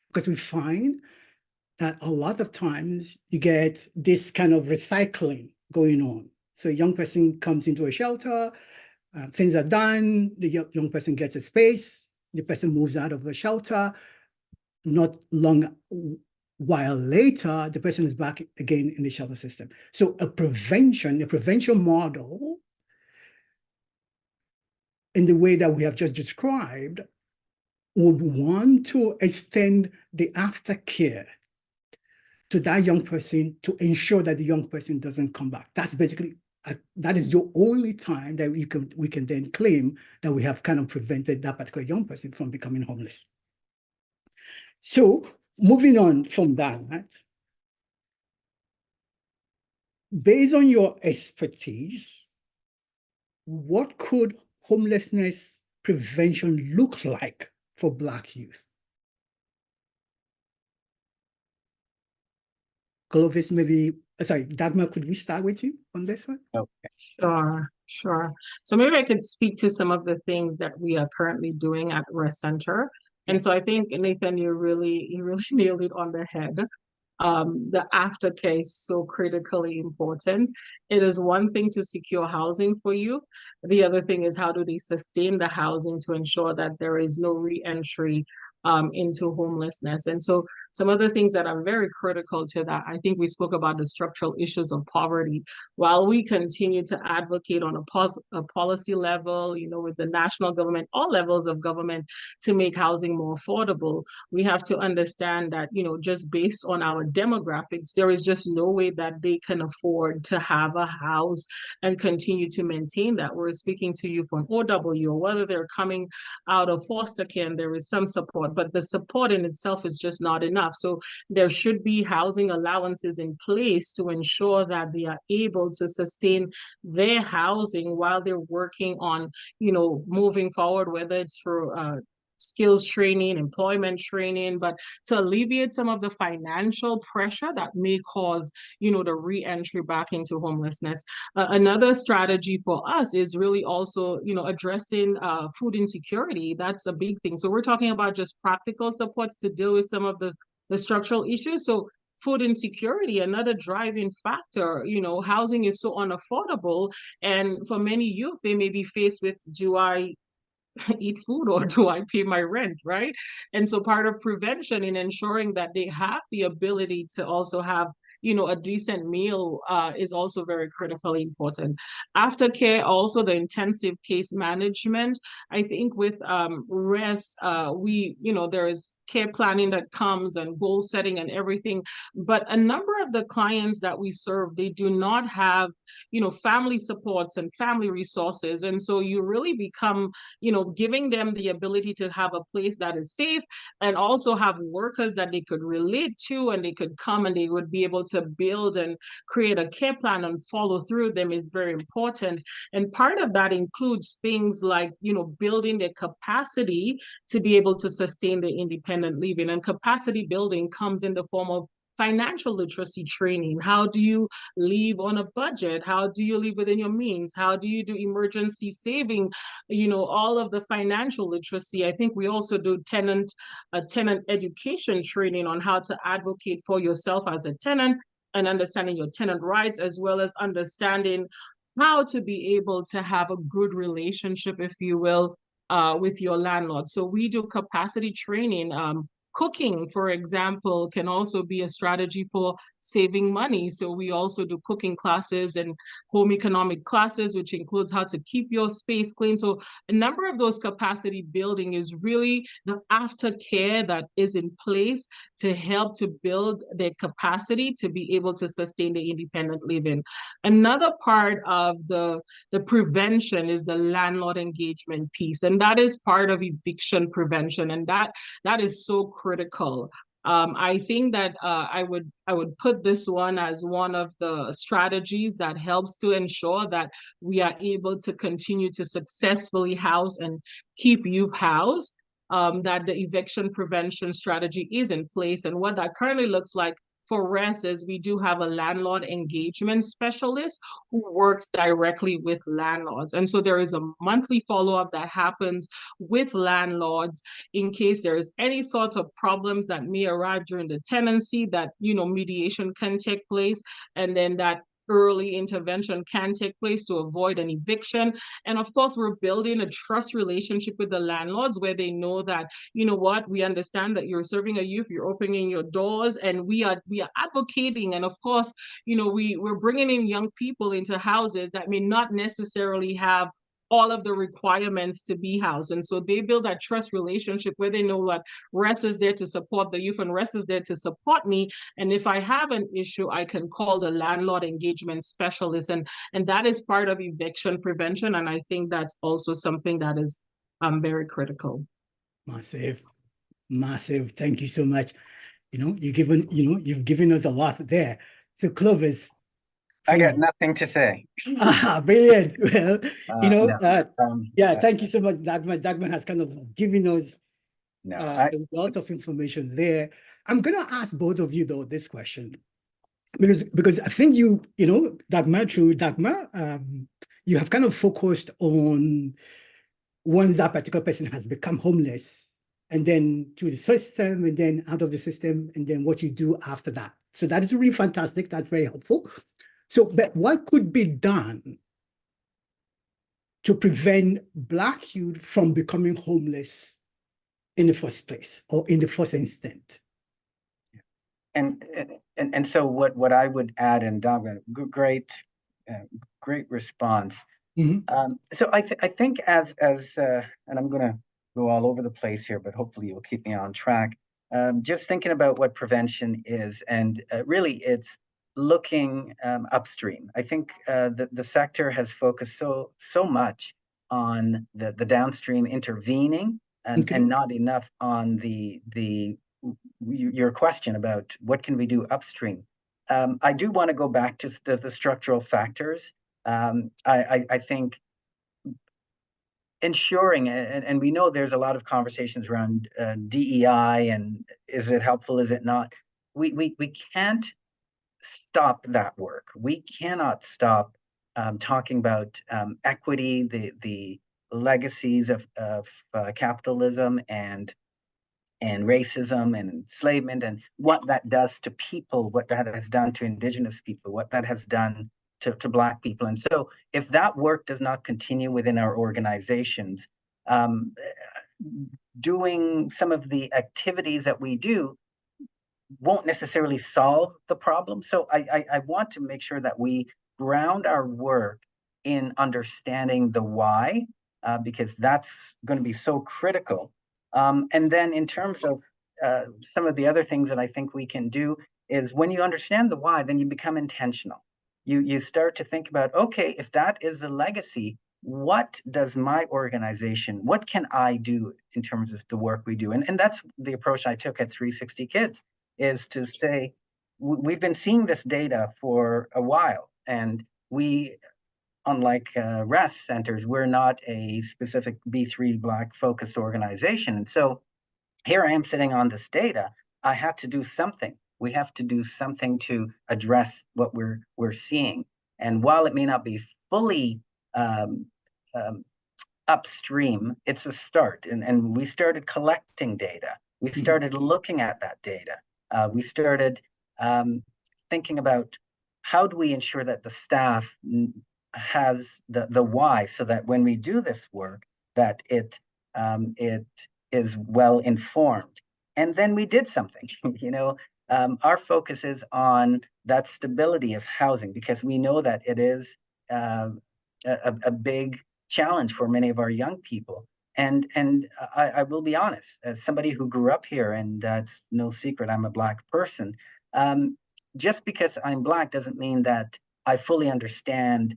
Because we find that a lot of times you get this kind of recycling going on. So a young person comes into a shelter, things are done, the young person gets a space, the person moves out of the shelter, not long while later, the person is back again in the shelter system. So a prevention model in the way that we have just described would want to extend the aftercare to that young person to ensure that the young person doesn't come back. That's basically, that is the only time that we can then claim that we have kind of prevented that particular young person from becoming homeless. So moving on from that, right? Based on your expertise, what could homelessness prevention look like for Black youth? Clovis, maybe, sorry, Dagma, could we start with you on this one? Okay. Sure. So maybe I could speak to some of the things that we are currently doing at R.E.S.T Center. And so I think, Nathan, you really nailed it on the head. The aftercare is so critically important. It is one thing to secure housing for you. The other thing is, how do they sustain the housing to ensure that there is no re-entry into homelessness? And so some other things that are very critical to that. I think we spoke about the structural issues of poverty. While we continue to advocate on a policy level, you know, with the national government, all levels of government, to make housing more affordable, we have to understand that, you know, just based on our demographics, there is just no way that they can afford to have a house and continue to maintain that. We're speaking to you from OW, or whether they're coming out of foster care and there is some support, but the support in itself is just not enough. So there should be housing allowances in place to ensure that they are able to sustain their housing while they're working on, you know, moving forward, whether it's for skills training, employment training, but to alleviate some of the financial pressure that may cause, you know, the re-entry back into homelessness. Another strategy for us is really also, you know, addressing food insecurity. That's a big thing. So we're talking about just practical supports to deal with some of the structural issues. So food insecurity, another driving factor, you know, housing is so unaffordable. And for many youth, they may be faced with, do I eat food or do I pay my rent, right? And so part of prevention in ensuring that they have the ability to also have, you know, a decent meal is also very critically important. Aftercare, also the intensive case management. I think with R.E.S.T, we, you know, there is care planning that comes and goal setting and everything. But a number of the clients that we serve, they do not have, you know, family supports and family resources. And so you really become, you know, giving them the ability to have a place that is safe and also have workers that they could relate to, and they could come and they would be able to build and create a care plan and follow through them is very important. And part of that includes things like, you know, building their capacity to be able to sustain the independent living. And capacity building comes in the form of financial literacy training. How do you live on a budget? How do you live within your means? How do you do emergency saving? You know, all of the financial literacy. I think we also do tenant education training on how to advocate for yourself as a tenant and understanding your tenant rights, as well as understanding how to be able to have a good relationship, if you will, with your landlord. So we do capacity training. Cooking, for example, can also be a strategy for saving money. So we also do cooking classes and home economic classes, which includes how to keep your space clean. So a number of those capacity building is really the aftercare that is in place to help to build their capacity to be able to sustain the independent living. Another part of the prevention is the landlord engagement piece, and that is part of eviction prevention, and that is so critical. I think that I would put this one as one of the strategies that helps to ensure that we are able to continue to successfully house and keep youth housed, that the eviction prevention strategy is in place. And what that currently looks like for R.E.S.T is we do have a landlord engagement specialist who works directly with landlords. And so there is a monthly follow-up that happens with landlords in case there is any sort of problems that may arrive during the tenancy, that, you know, mediation can take place, and then that early intervention can take place to avoid an eviction. And of course, we're building a trust relationship with the landlords where they know that, you know what, we understand that you're serving a youth, you're opening your doors, and we are advocating. And of course, you know, we're bringing in young people into houses that may not necessarily have all of the requirements to be housed. And so they build that trust relationship where they know that R.E.S.T is there to support the youth and R.E.S.T is there to support me. And if I have an issue, I can call the landlord engagement specialist. And that is part of eviction prevention. And I think that's also something that is very critical. Massive, massive. Thank you so much. You know, you've given us a lot there. So Clovis, I got nothing to say. Brilliant. Well, you know, no, thank you so much, Dagma. Dagma has kind of given us a lot of information there. I'm going to ask both of you, though, this question. Because I think you know, Dagma, you have kind of focused on once that particular person has become homeless, and then through the system, and then out of the system, and then what you do after that. So that is really fantastic. That's very helpful. So, but what could be done to prevent Black youth from becoming homeless in the first place or in the first instant? and so what I would add, and Dagma, great response. So I think as and I'm going to go all over the place here, but hopefully you'll keep me on track. Just thinking about what prevention is, and really it's looking upstream. I think the sector has focused so much on the downstream intervening, and not enough on your question about what can we do upstream. I do want to go back to the structural factors. I think ensuring, and we know there's a lot of conversations around DEI and is it helpful, is it not? We can't stop that work. We cannot stop talking about equity, the legacies of capitalism and racism and enslavement, and what that does to people, what that has done to Indigenous people, what that has done to Black people. And so if that work does not continue within our organizations, doing some of the activities that we do won't necessarily solve the problem. So I want to make sure that we ground our work in understanding the why, because that's going to be so critical. And then in terms of some of the other things that I think we can do is when you understand the why, then you become intentional. You start to think about, okay, if that is the legacy, what does my organization, what can I do in terms of the work we do? And that's the approach I took at 360 Kids, is to say, we've been seeing this data for a while, and we, unlike R.E.S.T centers, we're not a specific B3 Black focused organization. And so here I am sitting on this data. I have to do something. We have to do something to address what we're seeing. And while it may not be fully upstream, it's a start. And we started collecting data. We started looking at that data. We started thinking about how do we ensure that the staff has the why, so that when we do this work, that it is well informed. And then we did something. Our focus is on that stability of housing, because we know that it is a big challenge for many of our young people. And I will be honest, as somebody who grew up here, and it's no secret I'm a Black person, just because I'm Black doesn't mean that I fully understand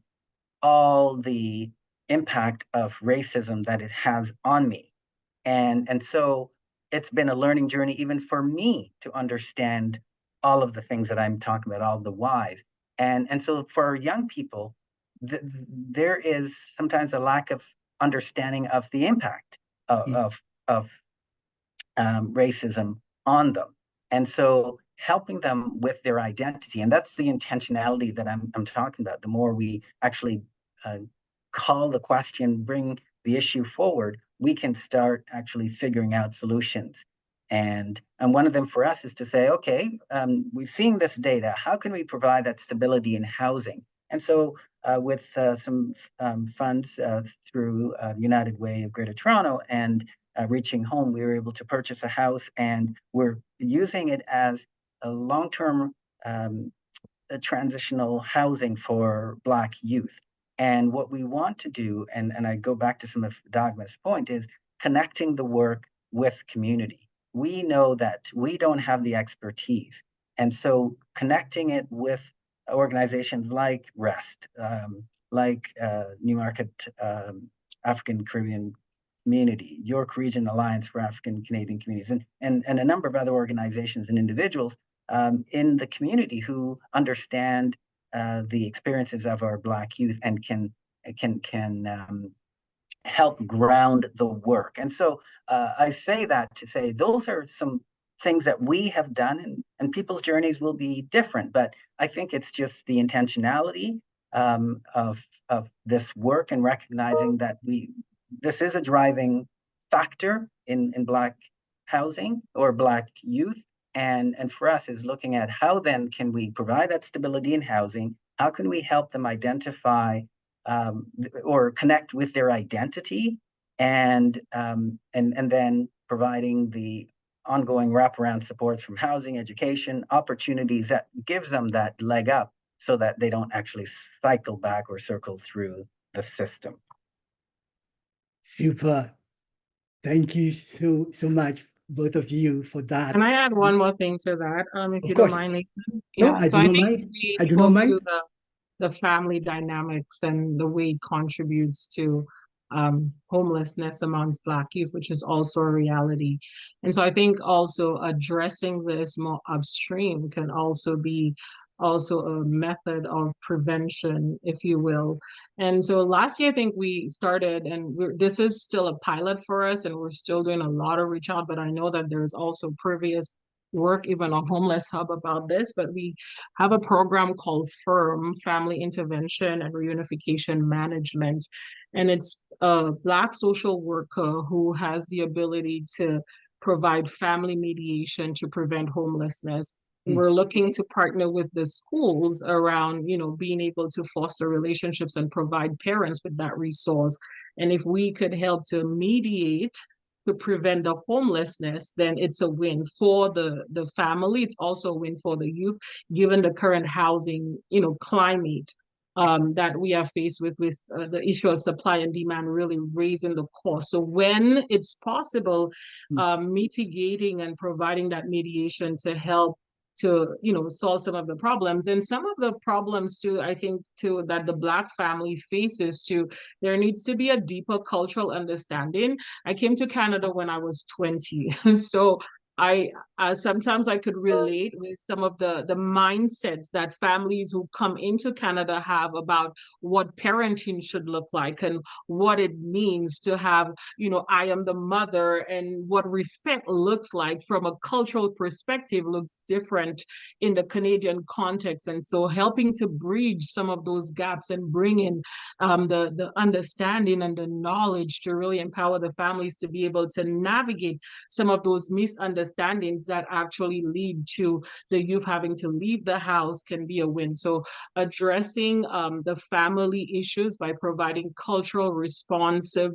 all the impact of racism that it has on me. And so it's been a learning journey even for me to understand all of the things that I'm talking about, all the whys. And so for young people, there is sometimes a lack of understanding of the impact of racism on them. And so helping them with their identity, and that's the intentionality that I'm talking about. The more we actually call the question, bring the issue forward, we can start actually figuring out solutions. And one of them for us is to say, okay, we've seen this data. How can we provide that stability in housing? And so with some funds through United Way of Greater Toronto and Reaching Home, we were able to purchase a house, and we're using it as a long-term transitional housing for Black youth. And what we want to do, and I go back to some of Dagma's point, is connecting the work with community. We know that we don't have the expertise. And so connecting it with organizations like R.E.S.T, like Newmarket African Caribbean Community, York Region Alliance for African Canadian Communities, and a number of other organizations and individuals in the community who understand the experiences of our Black youth and can help ground the work. And so I say that to say those are some things that we have done, and people's journeys will be different, but I think it's just the intentionality of this work, and recognizing that this is a driving factor in Black housing or Black youth. And for us is looking at how then can we provide that stability in housing? How can we help them identify or connect with their identity, and then providing the ongoing wraparound supports from housing, education, opportunities that gives them that leg up so that they don't actually cycle back or circle through the system. Super. Thank you so much, both of you, for that. Can I add one more thing to that, if Of you don't course. mind, Nathan? No, Yeah, I so do I not think mind. we I do not spoke to mind. the family dynamics and the way it contributes to homelessness amongst Black youth, which is also a reality. And so I think also addressing this more upstream can also be also a method of prevention, if you will. And so last year, I think we started, and this is still a pilot for us, and we're still doing a lot of reach out, but I know that there's also previous work even on Homeless Hub about this, but we have a program called FIRM, Family Intervention and Reunification Management. And it's a Black social worker who has the ability to provide family mediation to prevent homelessness. We're looking to partner with the schools around, being able to foster relationships and provide parents with that resource. And if we could help to mediate to prevent the homelessness, then it's a win for the family. It's also a win for the youth, given the current housing, climate that we are faced with the issue of supply and demand really raising the cost. So when it's possible, mitigating and providing that mediation to help to solve some of the problems. And some of the problems too, I think too, that the Black family faces too, there needs to be a deeper cultural understanding. I came to Canada when I was 20. So I sometimes I could relate with some of the mindsets that families who come into Canada have about what parenting should look like and what it means to have, I am the mother, and what respect looks like from a cultural perspective looks different in the Canadian context. And so helping to bridge some of those gaps and bring in the understanding and the knowledge to really empower the families to be able to navigate some of those misunderstandings that actually lead to the youth having to leave the house can be a win. So addressing the family issues by providing cultural responsive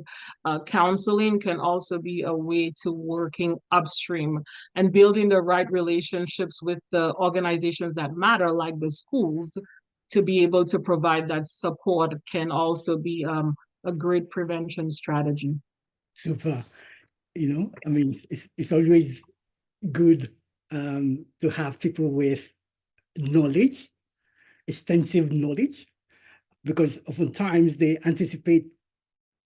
counseling can also be a way to working upstream, and building the right relationships with the organizations that matter, like the schools, to be able to provide that support can also be a great prevention strategy. Super. I mean, it's always good to have people with knowledge, extensive knowledge, because oftentimes they anticipate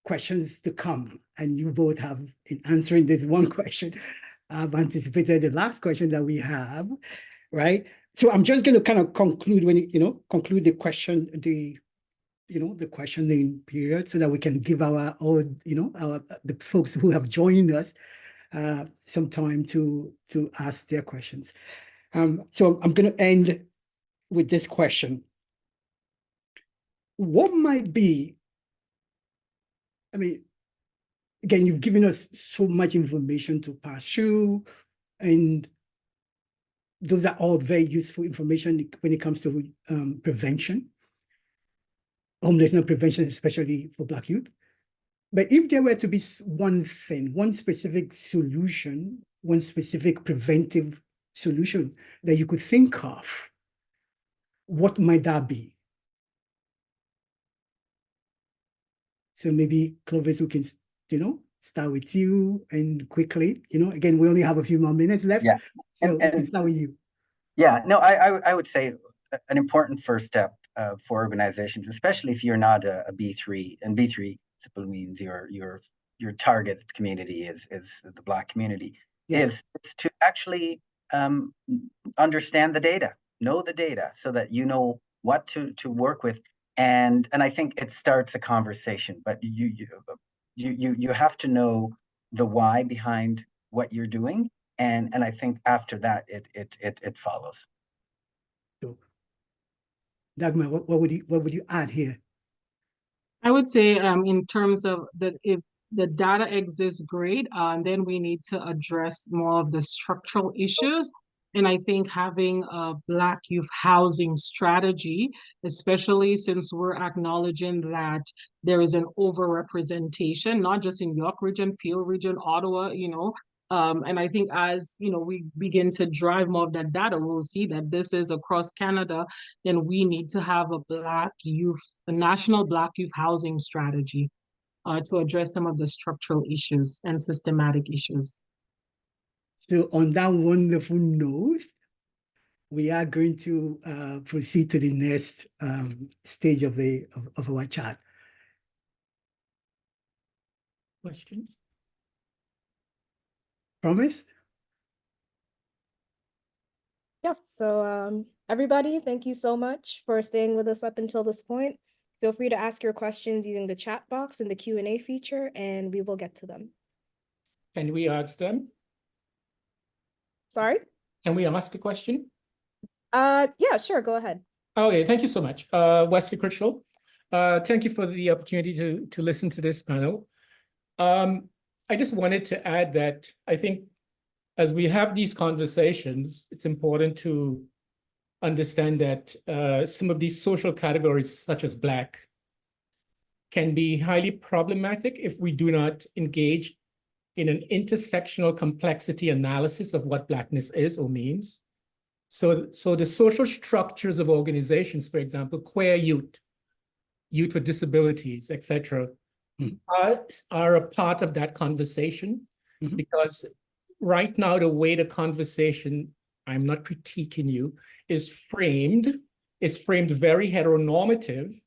questions to come, and you both have, in answering this one question, I've anticipated the last question that we have, right? So I'm just going to kind of conclude conclude the question, the questioning period, so that we can give the folks who have joined us some time to ask their questions. So I'm going to end with this question. What might be, I mean, again, you've given us so much information to pass through, and those are all very useful information when it comes to prevention, homelessness prevention, especially for Black youth. But if there were to be one thing, one specific solution, one specific preventive solution that you could think of, what might that be? So maybe Clovis, we can, start with you, and quickly, again, we only have a few more minutes left. Yeah. So we can start with you. Yeah, no, I would say an important first step for organizations, especially if you're not a B3, and B3 simply means your target community is the Black community, Yes. is to actually understand the data, know the data, so that you know what to work with. And I think it starts a conversation, but you have to know the why behind what you're doing. And I think after that, it follows. So, Dagma, what would you add here? I would say in terms of if the data exists, great. Then we need to address more of the structural issues. And I think having a Black youth housing strategy, especially since we're acknowledging that there is an overrepresentation, not just in York region, Peel region, Ottawa, And I think as we begin to drive more of that data, we'll see that this is across Canada. Then we need to have a national Black youth housing strategy to address some of the structural issues and systematic issues. So on that wonderful note, we are going to proceed to the next stage of our chat. Questions? Promise? Yes, so everybody, thank you so much for staying with us up until this point. Feel free to ask your questions using the chat box in the Q&A feature, and we will get to them. Can we ask them? Sorry? Can we ask a question? Yeah, sure, go ahead. Okay, thank you so much. Wesley Critchlow. Thank you for the opportunity to listen to this panel. I just wanted to add that I think as we have these conversations, it's important to understand that some of these social categories, such as Black, can be highly problematic if we do not engage in an intersectional complexity analysis of what Blackness is or means. So the social structures of organizations, for example, queer youth with disabilities, etc., are a part of that conversation. Because right now, the way the conversation, I'm not critiquing you, is framed very heteronormative.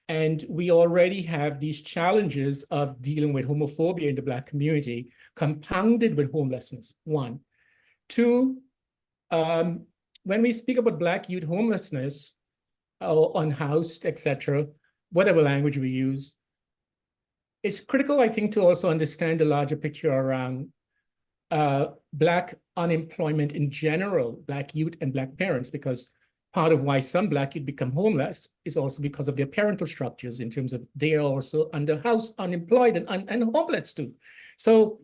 And we already have these challenges of dealing with homophobia in the Black community, compounded with homelessness, one. Two, when we speak about Black youth homelessness, or unhoused, etc., whatever language we use, it's critical, I think, to also understand the larger picture around Black unemployment in general, Black youth and Black parents, because part of why some Black youth become homeless is also because of their parental structures in terms of they are also under house unemployed and homeless too. So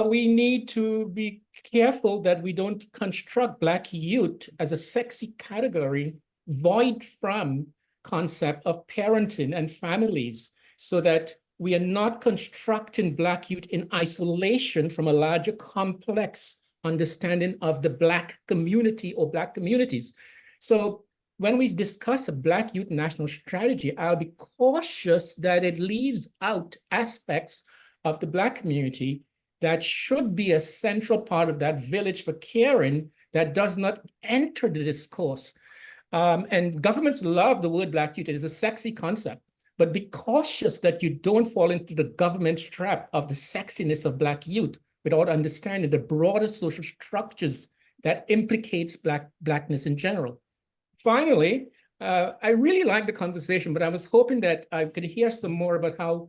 we need to be careful that we don't construct Black youth as a sexy category void from concept of parenting and families, so that we are not constructing Black youth in isolation from a larger complex understanding of the Black community or Black communities. So when we discuss a Black youth national strategy, I'll be cautious that it leaves out aspects of the Black community that should be a central part of that village for caring that does not enter the discourse. And governments love the word Black youth. It is a sexy concept, but be cautious that you don't fall into the government trap of the sexiness of Black youth without understanding the broader social structures that implicates Blackness in general. Finally, I really liked the conversation, but I was hoping that I could hear some more about how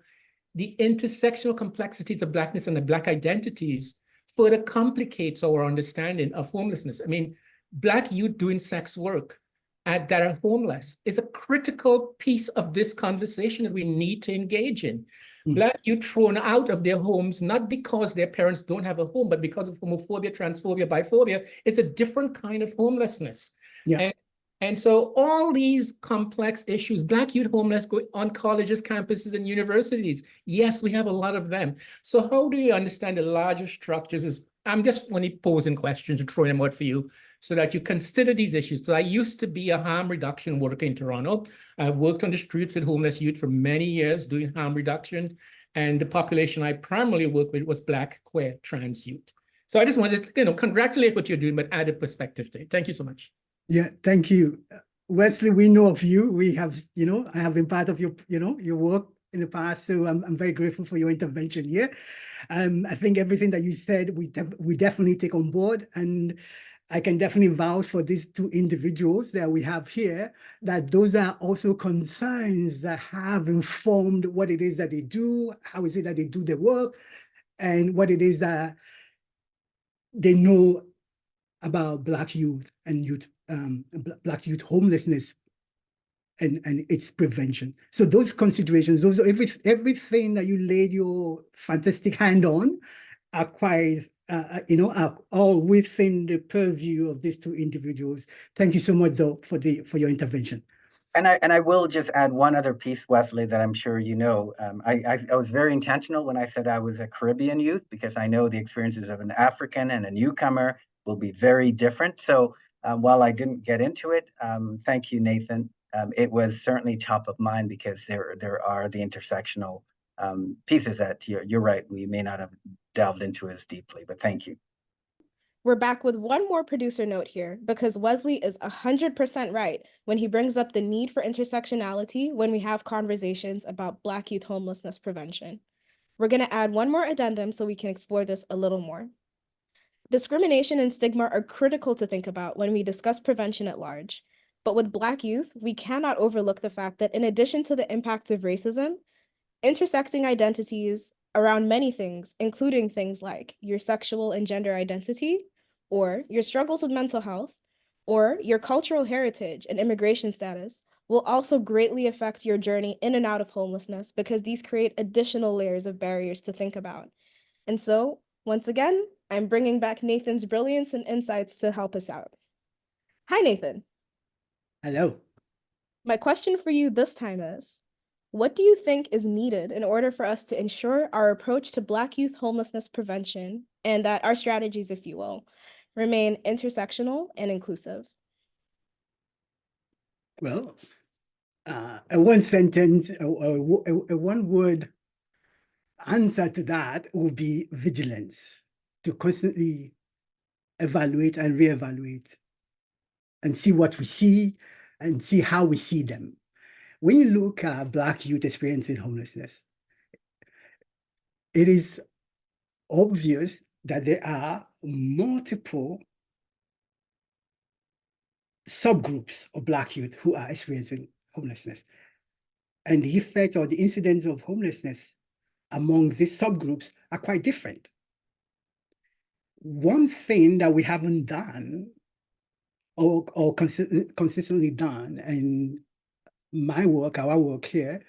the intersectional complexities of Blackness and the Black identities further complicates our understanding of homelessness. I mean, Black youth doing sex work that are homeless is a critical piece of this conversation that we need to engage in. Black youth thrown out of their homes, not because their parents don't have a home, but because of homophobia, transphobia, biphobia, is a different kind of homelessness. Yeah. And so all these complex issues, Black youth homeless go on colleges, campuses, and universities. Yes, we have a lot of them. So how do you understand the larger structures? I'm just only posing questions and throwing them out for you so that you consider these issues. So I used to be a harm reduction worker in Toronto. I worked on the streets with homeless youth for many years doing harm reduction. And the population I primarily worked with was Black, queer, trans youth. So I just wanted to congratulate what you're doing, but add a perspective to it. Thank you so much. Yeah, thank you. Wesley, we know of you. We have, I have been part of your, your work in the past. So I'm very grateful for your intervention here. I think everything that you said, we definitely take on board. And I can definitely vouch for these two individuals that we have here, that those are also concerns that have informed what it is that they do, how is it that they do their work, and what it is that they know about Black youth and Black youth homelessness and its prevention. So those considerations, those are everything that you laid your fantastic hand on are quite, are all within the purview of these two individuals. Thank you so much, though, for your intervention. And I will just add one other piece, Wesley, that I'm sure you know. I was very intentional when I said I was a Caribbean youth, because I know the experiences of an African and a newcomer will be very different. So while I didn't get into it, thank you, Nathan. It was certainly top of mind, because there are the intersectional pieces that you're right, we may not have delved into as deeply, but thank you. We're back with one more producer note here, because Wesley is 100% right when he brings up the need for intersectionality when we have conversations about Black youth homelessness prevention. We're going to add one more addendum so we can explore this a little more. Discrimination and stigma are critical to think about when we discuss prevention at large. But with Black youth, we cannot overlook the fact that in addition to the impacts of racism, intersecting identities around many things, including things like your sexual and gender identity, or your struggles with mental health, or your cultural heritage and immigration status, will also greatly affect your journey in and out of homelessness, because these create additional layers of barriers to think about. And so, once again, I'm bringing back Nathan's brilliance and insights to help us out. Hi, Nathan. Hello. My question for you this time is, what do you think is needed in order for us to ensure our approach to Black youth homelessness prevention, and that our strategies, if you will, remain intersectional and inclusive? Well, a one sentence, a one word answer to that would be vigilance, to constantly evaluate and reevaluate and see what we see and see how we see them. When you look at Black youth experiencing homelessness, it is obvious that there are multiple subgroups of Black youth who are experiencing homelessness. And the effect or the incidence of homelessness among these subgroups are quite different. One thing that we haven't done or consistently done, and my work, our work here,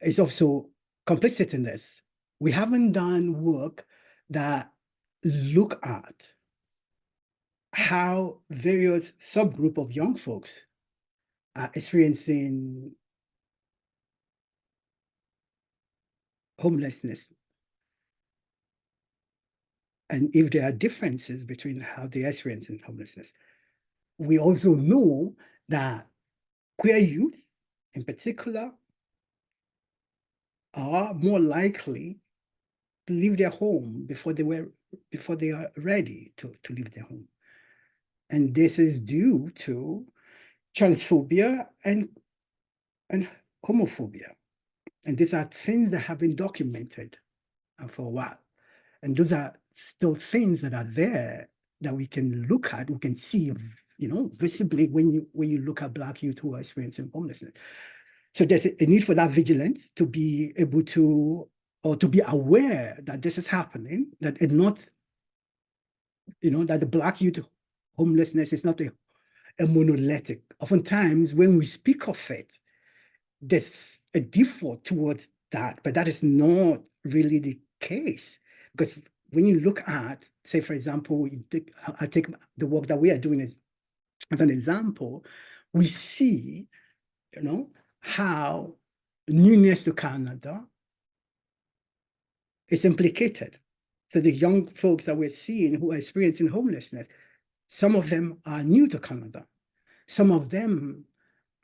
is also complicit in this. We haven't done work that look at how various subgroup of young folks are experiencing homelessness, and if there are differences between how they are experiencing homelessness. We also know that queer youth, in particular, are more likely to leave their home before they are ready to leave their home. And this is due to transphobia and homophobia. And these are things that have been documented for a while. And those are still things that are there that we can look at, we can see, visibly when you look at Black youth who are experiencing homelessness. So there's a need for that vigilance to be able to, or to be aware that this is happening, that it not, that the Black youth homelessness is not a monolithic. Oftentimes, when we speak of it, there's a default towards that, but that is not really the case. Because when you look at, say, for example, I take the work that we are doing as an example, we see, how newness to Canada is implicated. So the young folks that we're seeing who are experiencing homelessness, some of them are new to Canada. Some of them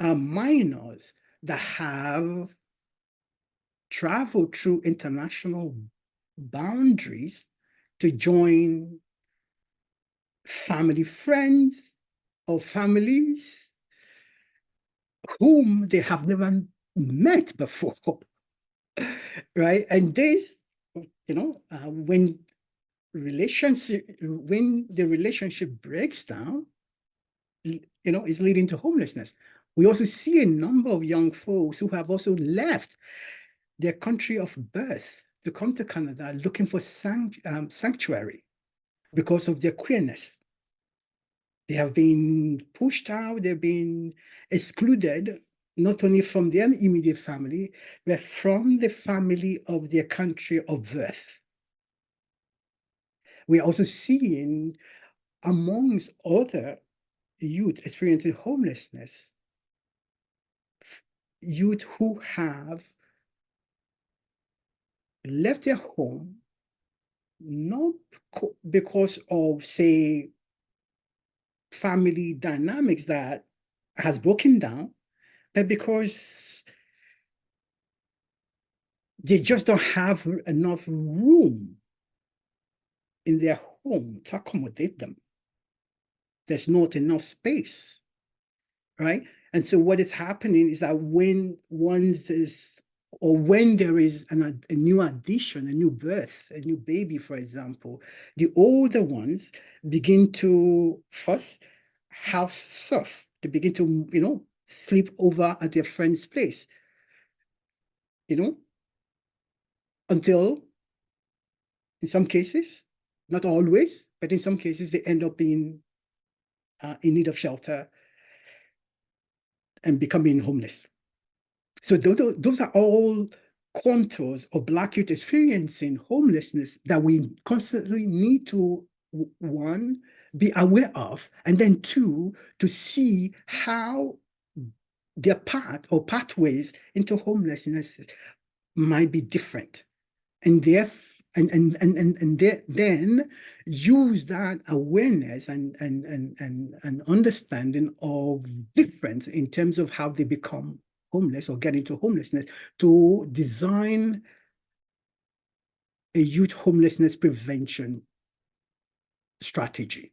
are minors that have traveled through international boundaries to join family friends or families whom they have never met before, right? And this, when the relationship breaks down, is leading to homelessness. We also see a number of young folks who have also left their country of birth to come to Canada looking for sanctuary because of their queerness. They have been pushed out, they've been excluded, not only from their immediate family, but from the family of their country of birth. We're also seeing, amongst other youth experiencing homelessness, youth who have left their home, not because of, say, family dynamics that has broken down, but because they just don't have enough room in their home to accommodate them. There's not enough space, right? And so what is happening is that when there is a new addition, a new birth, a new baby, for example, the older ones begin to first house surf. They begin to, sleep over at their friend's place, until in some cases, not always, but in some cases, they end up being in need of shelter and becoming homeless. So those are all contours of Black youth experiencing homelessness that we constantly need to, one, be aware of, and then two, to see how their path or pathways into homelessness might be different. And then use that awareness and understanding of difference in terms of how they become homeless or get into homelessness to design a youth homelessness prevention strategy.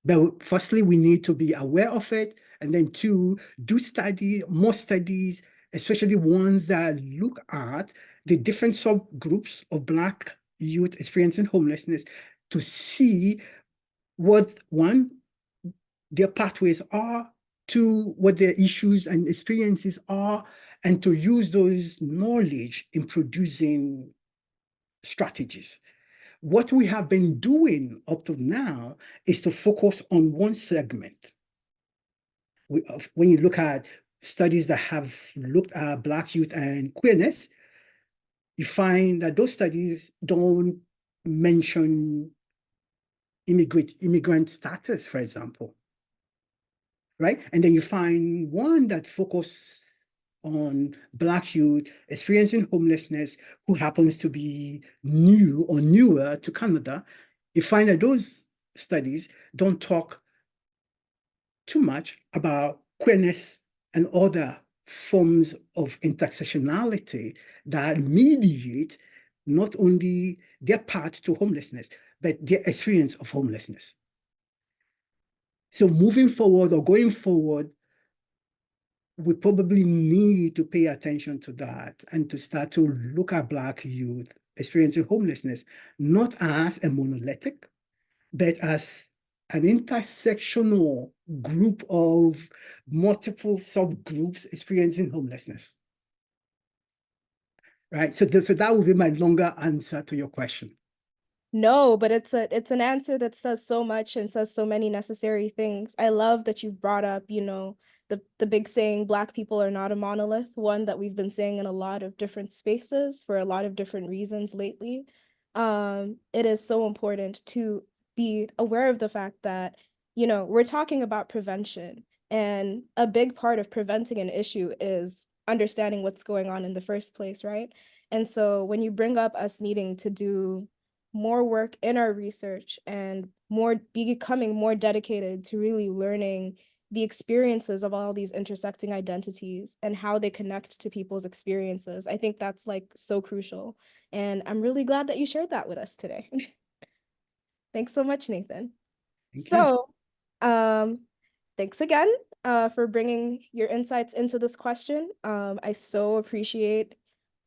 But firstly, we need to be aware of it, and then two, do more studies, especially ones that look at the different subgroups of Black youth experiencing homelessness to see what, one, their pathways are, two, what their issues and experiences are, and to use those knowledge in producing strategies. What we have been doing up to now is to focus on one segment. When you look at studies that have looked at Black youth and queerness, you find that those studies don't mention immigrant status, for example, right? And then you find one that focuses on Black youth experiencing homelessness who happens to be new or newer to Canada. You find that those studies don't talk too much about queerness and other forms of intersectionality that mediate not only their path to homelessness, but their experience of homelessness. So moving forward or going forward, we probably need to pay attention to that and to start to look at Black youth experiencing homelessness, not as a monolithic, but as an intersectional group of multiple subgroups experiencing homelessness. Right? So that would be my longer answer to your question. No, but it's an answer that says so much and says so many necessary things. I love that you've brought up, the big saying, Black people are not a monolith, one that we've been saying in a lot of different spaces for a lot of different reasons lately. It is so important to be aware of the fact that, we're talking about prevention, and a big part of preventing an issue is understanding what's going on in the first place, right? And so when you bring up us needing to do more work in our research and becoming more dedicated to really learning the experiences of all these intersecting identities and how they connect to people's experiences, I think that's like so crucial. And I'm really glad that you shared that with us today. Thanks so much, Nathan. Thank you. So, thanks again for bringing your insights into this question. I so appreciate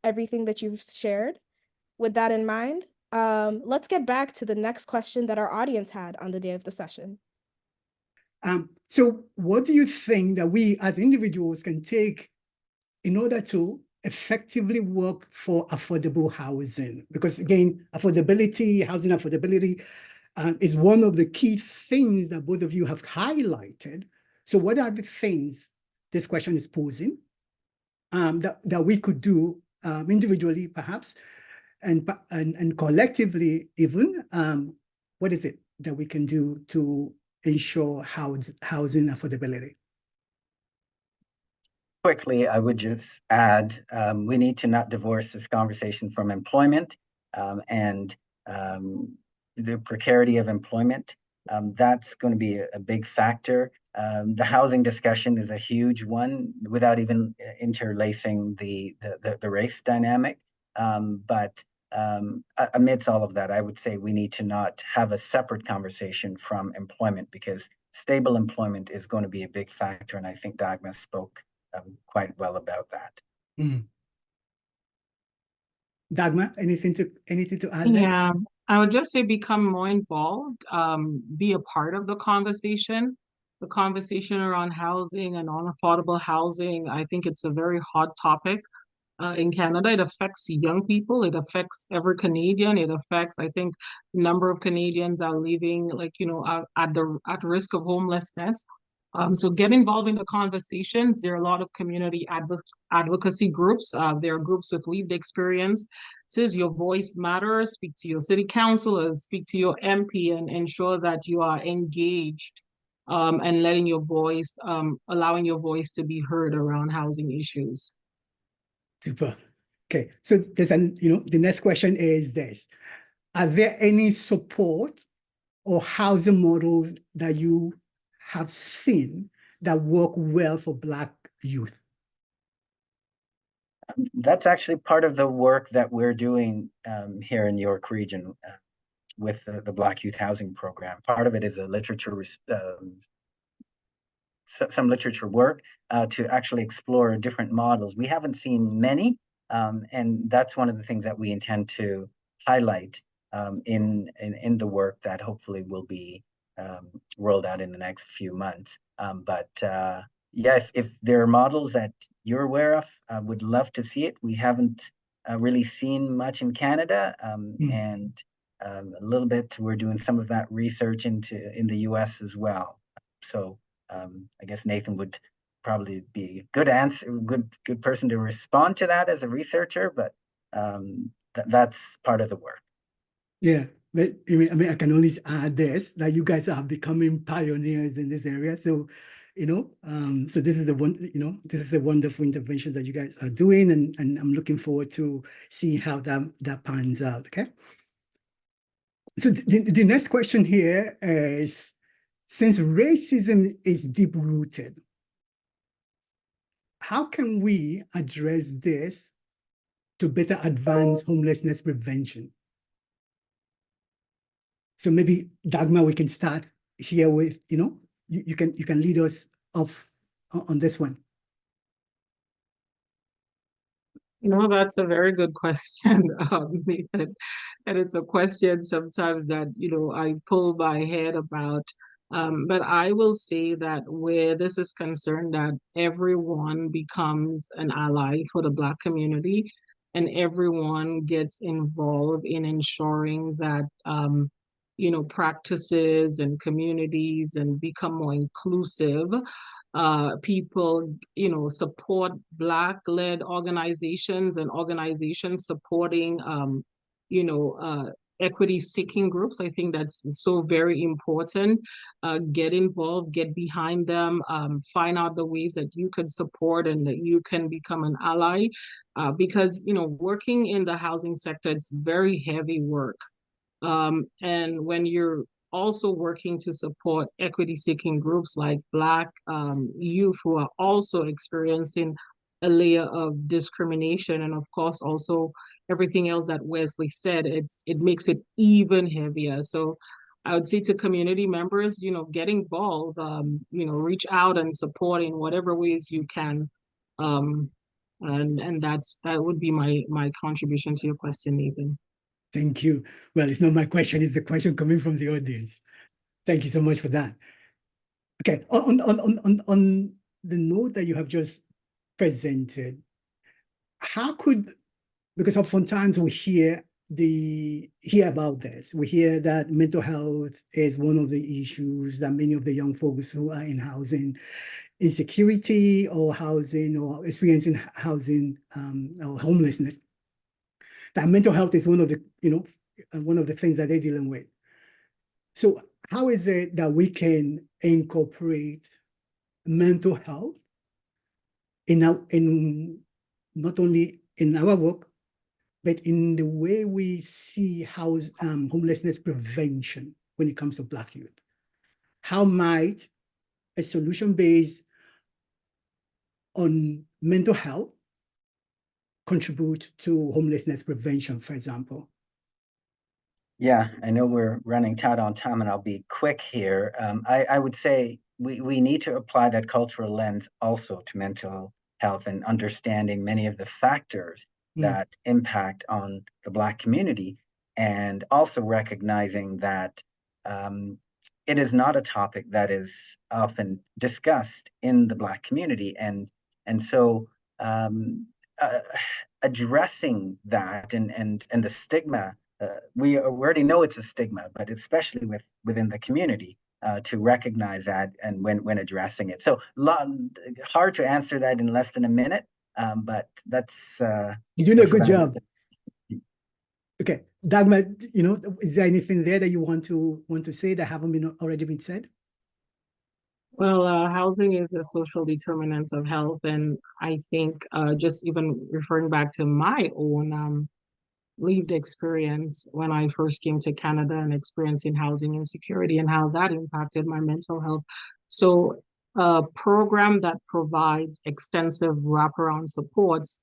everything that you've shared. With that in mind, let's get back to the next question that our audience had on the day of the session. So what do you think that we as individuals can take in order to effectively work for affordable housing? Because again, housing affordability is one of the key things that both of you have highlighted. So what are the things this question is posing that we could do individually, perhaps, and collectively even? What is it that we can do to ensure housing affordability? quickly, I would just add, we need to not divorce this conversation from employment and the precarity of employment. That's going to be a big factor. The housing discussion is a huge one without even interlacing the race dynamic. But amidst all of that, I would say we need to not have a separate conversation from employment, because stable employment is going to be a big factor. And I think Dagma spoke quite well about that. Mm. Dagma, anything to add there? Yeah, I would just say become more involved, be a part of the conversation around housing and unaffordable housing. I think it's a very hot topic in Canada. It affects young people. It affects every Canadian. It affects, I think, the number of Canadians are living, like, you know, at risk of homelessness. So get involved in the conversations. There are a lot of community advocacy groups. There are groups with lived experience. Says your voice matters. Speak to your city councilors, speak to your MP, and ensure that you are engaged and letting your voice, allowing your voice to be heard around housing issues. Super. Okay, so there's the next question is this: are there any support or housing models that you have seen that work well for Black youth? That's actually part of the work that we're doing here in York Region with the Black Youth Housing Program. Part of it is a literature, some literature work to actually explore different models. We haven't seen many, and that's one of the things that we intend to highlight in the work that hopefully will be rolled out in the next few months. Yeah, if there are models that you're aware of, I would love to see it. We haven't really seen much in Canada, and a little bit, we're doing some of that research in the US as well. So I guess Nathan would probably be a good person to respond to that as a researcher, but that's part of the work. Yeah, but I mean, I can only add this, that you guys are becoming pioneers in this area. So, so this is this is a wonderful intervention that you guys are doing, and I'm looking forward to seeing how that pans out. Okay. So the next question here is, since racism is deep-rooted, how can we address this to better advance homelessness prevention? So maybe, Dagma, we can start here with, you can lead us off on this one. That's a very good question, Nathan. And it's a question sometimes that, I pull my head about. But I will say that where this is concerned, that everyone becomes an ally for the Black community, and everyone gets involved in ensuring that, practices and communities and become more inclusive. People, support Black-led organizations and organizations supporting, equity-seeking groups. I think that's so very important. Get involved, get behind them, find out the ways that you can support and that you can become an ally. Because, working in the housing sector, it's very heavy work. And when you're also working to support equity-seeking groups like Black youth who are also experiencing a layer of discrimination, and of course also everything else that Wesley said, it makes it even heavier. So I would say to community members, get involved, reach out and support in whatever ways you can. And that would be my contribution to your question, Nathan. Thank you. Well, it's not my question, it's the question coming from the audience. Thank you so much for that. Okay, on the note that you have just presented, because oftentimes we hear about this. We hear that mental health is one of the issues that many of the young folks who are in housing insecurity or experiencing housing or homelessness, that mental health is one of the things that they're dealing with. So how is it that we can incorporate mental health in not only in our work, but in the way we see homelessness prevention when it comes to Black youth. How might a solution based on mental health contribute to homelessness prevention, for example? Yeah, I know we're running tight on time, and I'll be quick here. I would say we need to apply that cultural lens also to mental health and understanding many of the factors that impact on the Black community, and also recognizing that it is not a topic that is often discussed in the Black community, and so addressing that and the stigma. We already know it's a stigma, but especially within the community, to recognize that and when addressing it. So hard to answer that in less than a minute, but that's you're doing a good job. Okay, Dagma, is there anything there that you want to say that haven't already been said? Well, housing is a social determinant of health, and I think just even referring back to my own lived experience when I first came to Canada and experiencing housing insecurity and how that impacted my mental health. So a program that provides extensive wraparound supports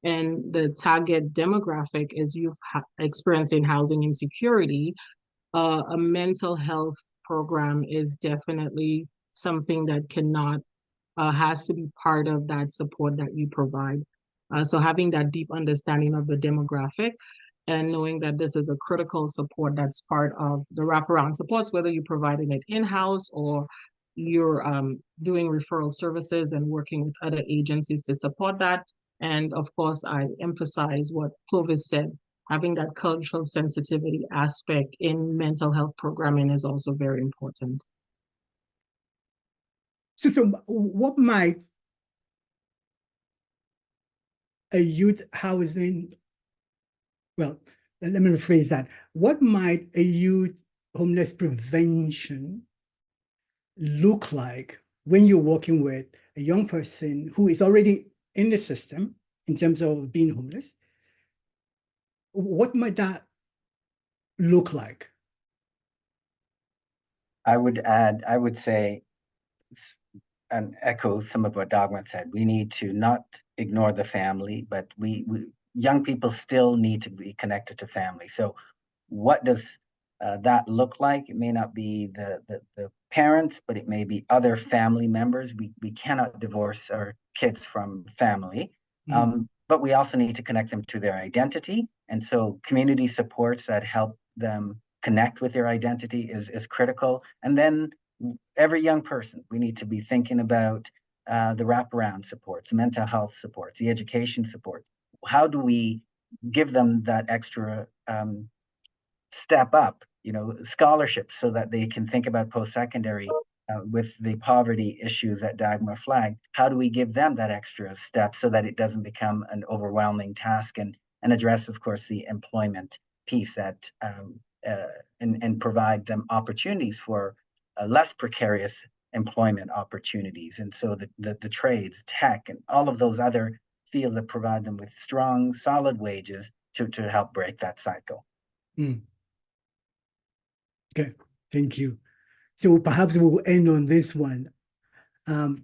and the target demographic is youth experiencing housing insecurity, a mental health program is definitely something that has to be part of that support that you provide. So having that deep understanding of the demographic and knowing that this is a critical support that's part of the wraparound supports, whether you're providing it in-house or you're doing referral services and working with other agencies to support that. And of course, I emphasize what Clovis said, having that cultural sensitivity aspect in mental health programming is also very important. So what might a youth housing, well, let me rephrase that. What might a youth homeless prevention look like when you're working with a young person who is already in the system in terms of being homeless? What might that look like? I would say, and echo some of what Dagma said, we need to not ignore the family, but young people still need to be connected to family. So what does that look like? It may not be the parents, but it may be other family members. We cannot divorce our kids from family, but we also need to connect them to their identity. And so community supports that help them connect with their identity is critical. And then every young person, we need to be thinking about the wraparound supports, mental health supports, the education supports. How do we give them that extra step up, scholarships, so that they can think about post-secondary with the poverty issues that Dagma flagged? How do we give them that extra step so that it doesn't become an overwhelming task, and address, of course, the employment piece that and provide them opportunities for less precarious employment opportunities. And so the trades, tech, and all of those other fields that provide them with strong, solid wages to help break that cycle. Okay, thank you. So perhaps we'll end on this one. The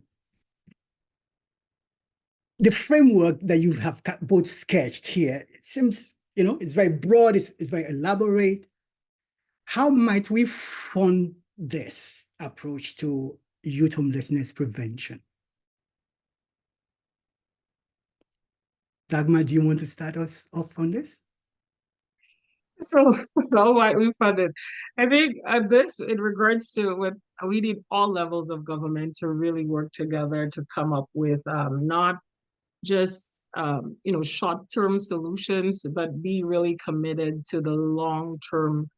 framework that you have both sketched here, it seems, it's very broad, it's very elaborate. How might we fund this approach to youth homelessness prevention? Dagma, do you want to start us off on this? So how might we fund it? I think this, in regards to what we need, all levels of government to really work together to come up with not just short-term solutions, but be really committed to the long-term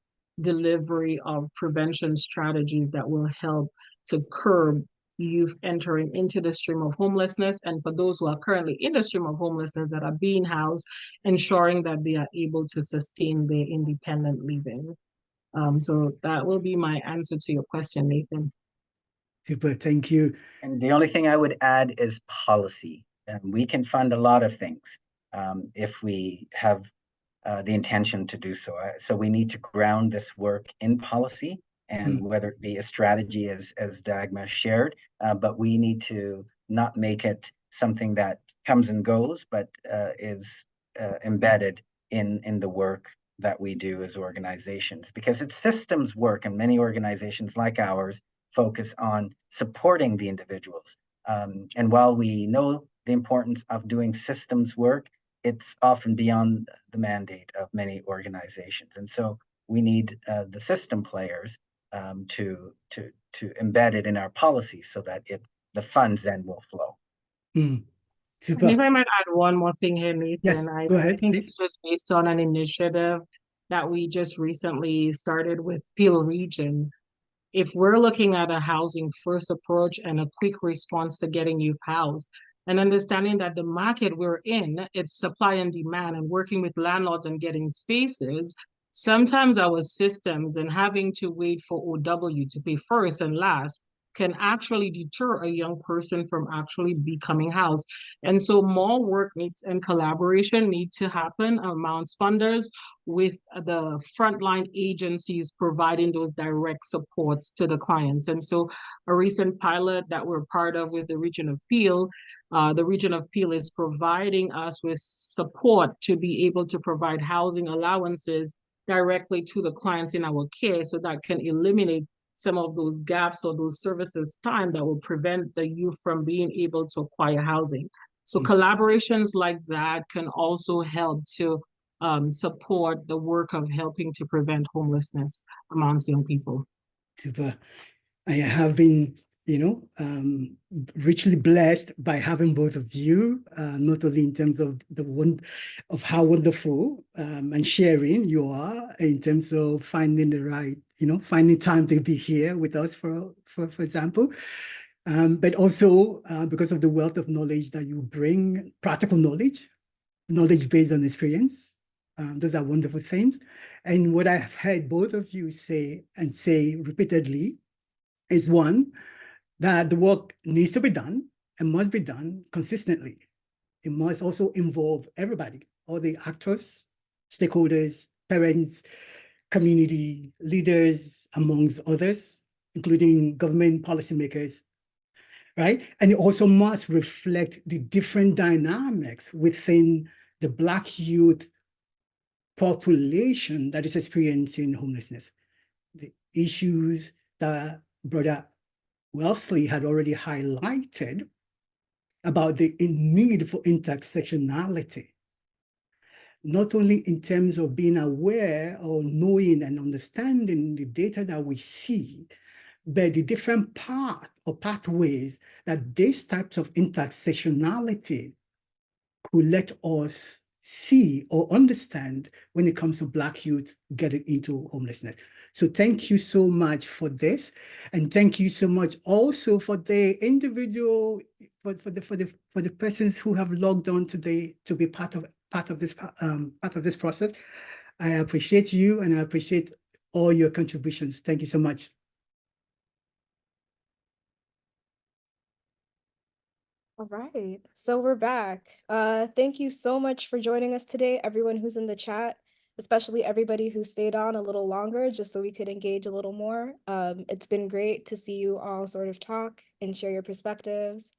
delivery of prevention strategies that will help to curb youth entering into the stream of homelessness, and for those who are currently in the stream of homelessness that are being housed, ensuring that they are able to sustain their independent living. So that will be my answer to your question, Nathan. Super, thank you. And the only thing I would add is policy. we can fund a lot of things if we have the intention to do so. So we need to ground this work in policy, and whether it be a strategy as Dagma shared, but we need to not make it something that comes and goes, but is embedded in the work that we do as organizations, because it's systems work, and many organizations like ours focus on supporting the individuals. And while we know the importance of doing systems work, it's often beyond the mandate of many organizations. And so we need the system players to embed it in our policies so that the funds then will flow. And Super. if I might add one more thing here, Nathan, Yes, I go ahead, think please. it's just based on an initiative that we just recently started with Peel Region. If we're looking at a housing first approach and a quick response to getting youth housed, and understanding that the market we're in, it's supply and demand, and working with landlords and getting spaces, sometimes our systems and having to wait for OW to pay first and last can actually deter a young person from actually becoming housed. And so more work needs and collaboration need to happen amongst funders with the frontline agencies providing those direct supports to the clients. And so a recent pilot that we're part of with the region of Peel, the region of Peel is providing us with support to be able to provide housing allowances directly to the clients in our care, so that can eliminate some of those gaps or those services time that will prevent the youth from being able to acquire housing. So collaborations like that can also help to support the work of helping to prevent homelessness amongst young people. Super. I have been, richly blessed by having both of you, not only in terms of of how wonderful and sharing you are in terms of finding the right, finding time to be here with us, for example, but also because of the wealth of knowledge that you bring, practical knowledge based on experience. Those are wonderful things. And what I've heard both of you say repeatedly is, one, that the work needs to be done and must be done consistently. It must also involve everybody, all the actors, stakeholders, parents, community leaders, amongst others, including government policymakers, right? And it also must reflect the different dynamics within the Black youth population that is experiencing homelessness. The issues that Brother Wellesley had already highlighted about the need for intersectionality, not only in terms of being aware or knowing and understanding the data that we see, but the different paths or pathways that these types of intersectionality could let us see or understand when it comes to Black youth getting into homelessness. So thank you so much for this, and thank you so much also for the individual, for the persons who have logged on today to be part of this process. I appreciate you, and I appreciate all your contributions. Thank you so much. All right, so we're back. Thank you so much for joining us today, everyone who's in the chat, especially everybody who stayed on a little longer just so we could engage a little more. It's been great to see you all sort of talk and share your perspectives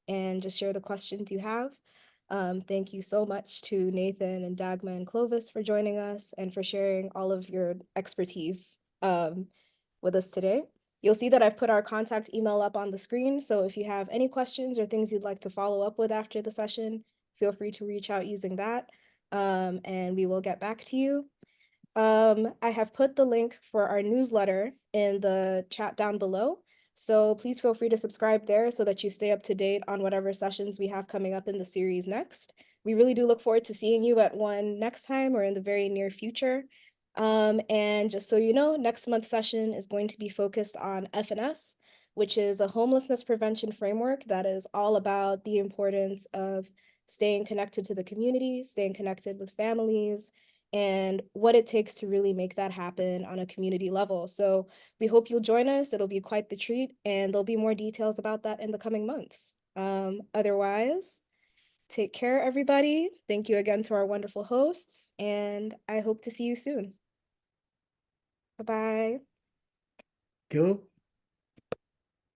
and just share the questions you have. Thank you so much to Nathan and Dagma and Clovis for joining us and for sharing all of your expertise with us today. You'll see that I've put our contact email up on the screen, so if you have any questions or things you'd like to follow up with after the session, feel free to reach out using that, and we will get back to you. I have put the link for our newsletter in the chat down below, so please feel free to subscribe there so that you stay up to date on whatever sessions we have coming up in the series next. We really do look forward to seeing you at one next time or in the very near future. And just so you know, next month's session is going to be focused on F&S, which is a homelessness prevention framework that is all about the importance of staying connected to the community, staying connected with families, and what it takes to really make that happen on a community level. So we hope you'll join us. It'll be quite the treat, and there'll be more details about that in the coming months. Otherwise, Take care, everybody. Thank you again to our wonderful hosts, and I hope to see you soon. Bye-bye. Cool.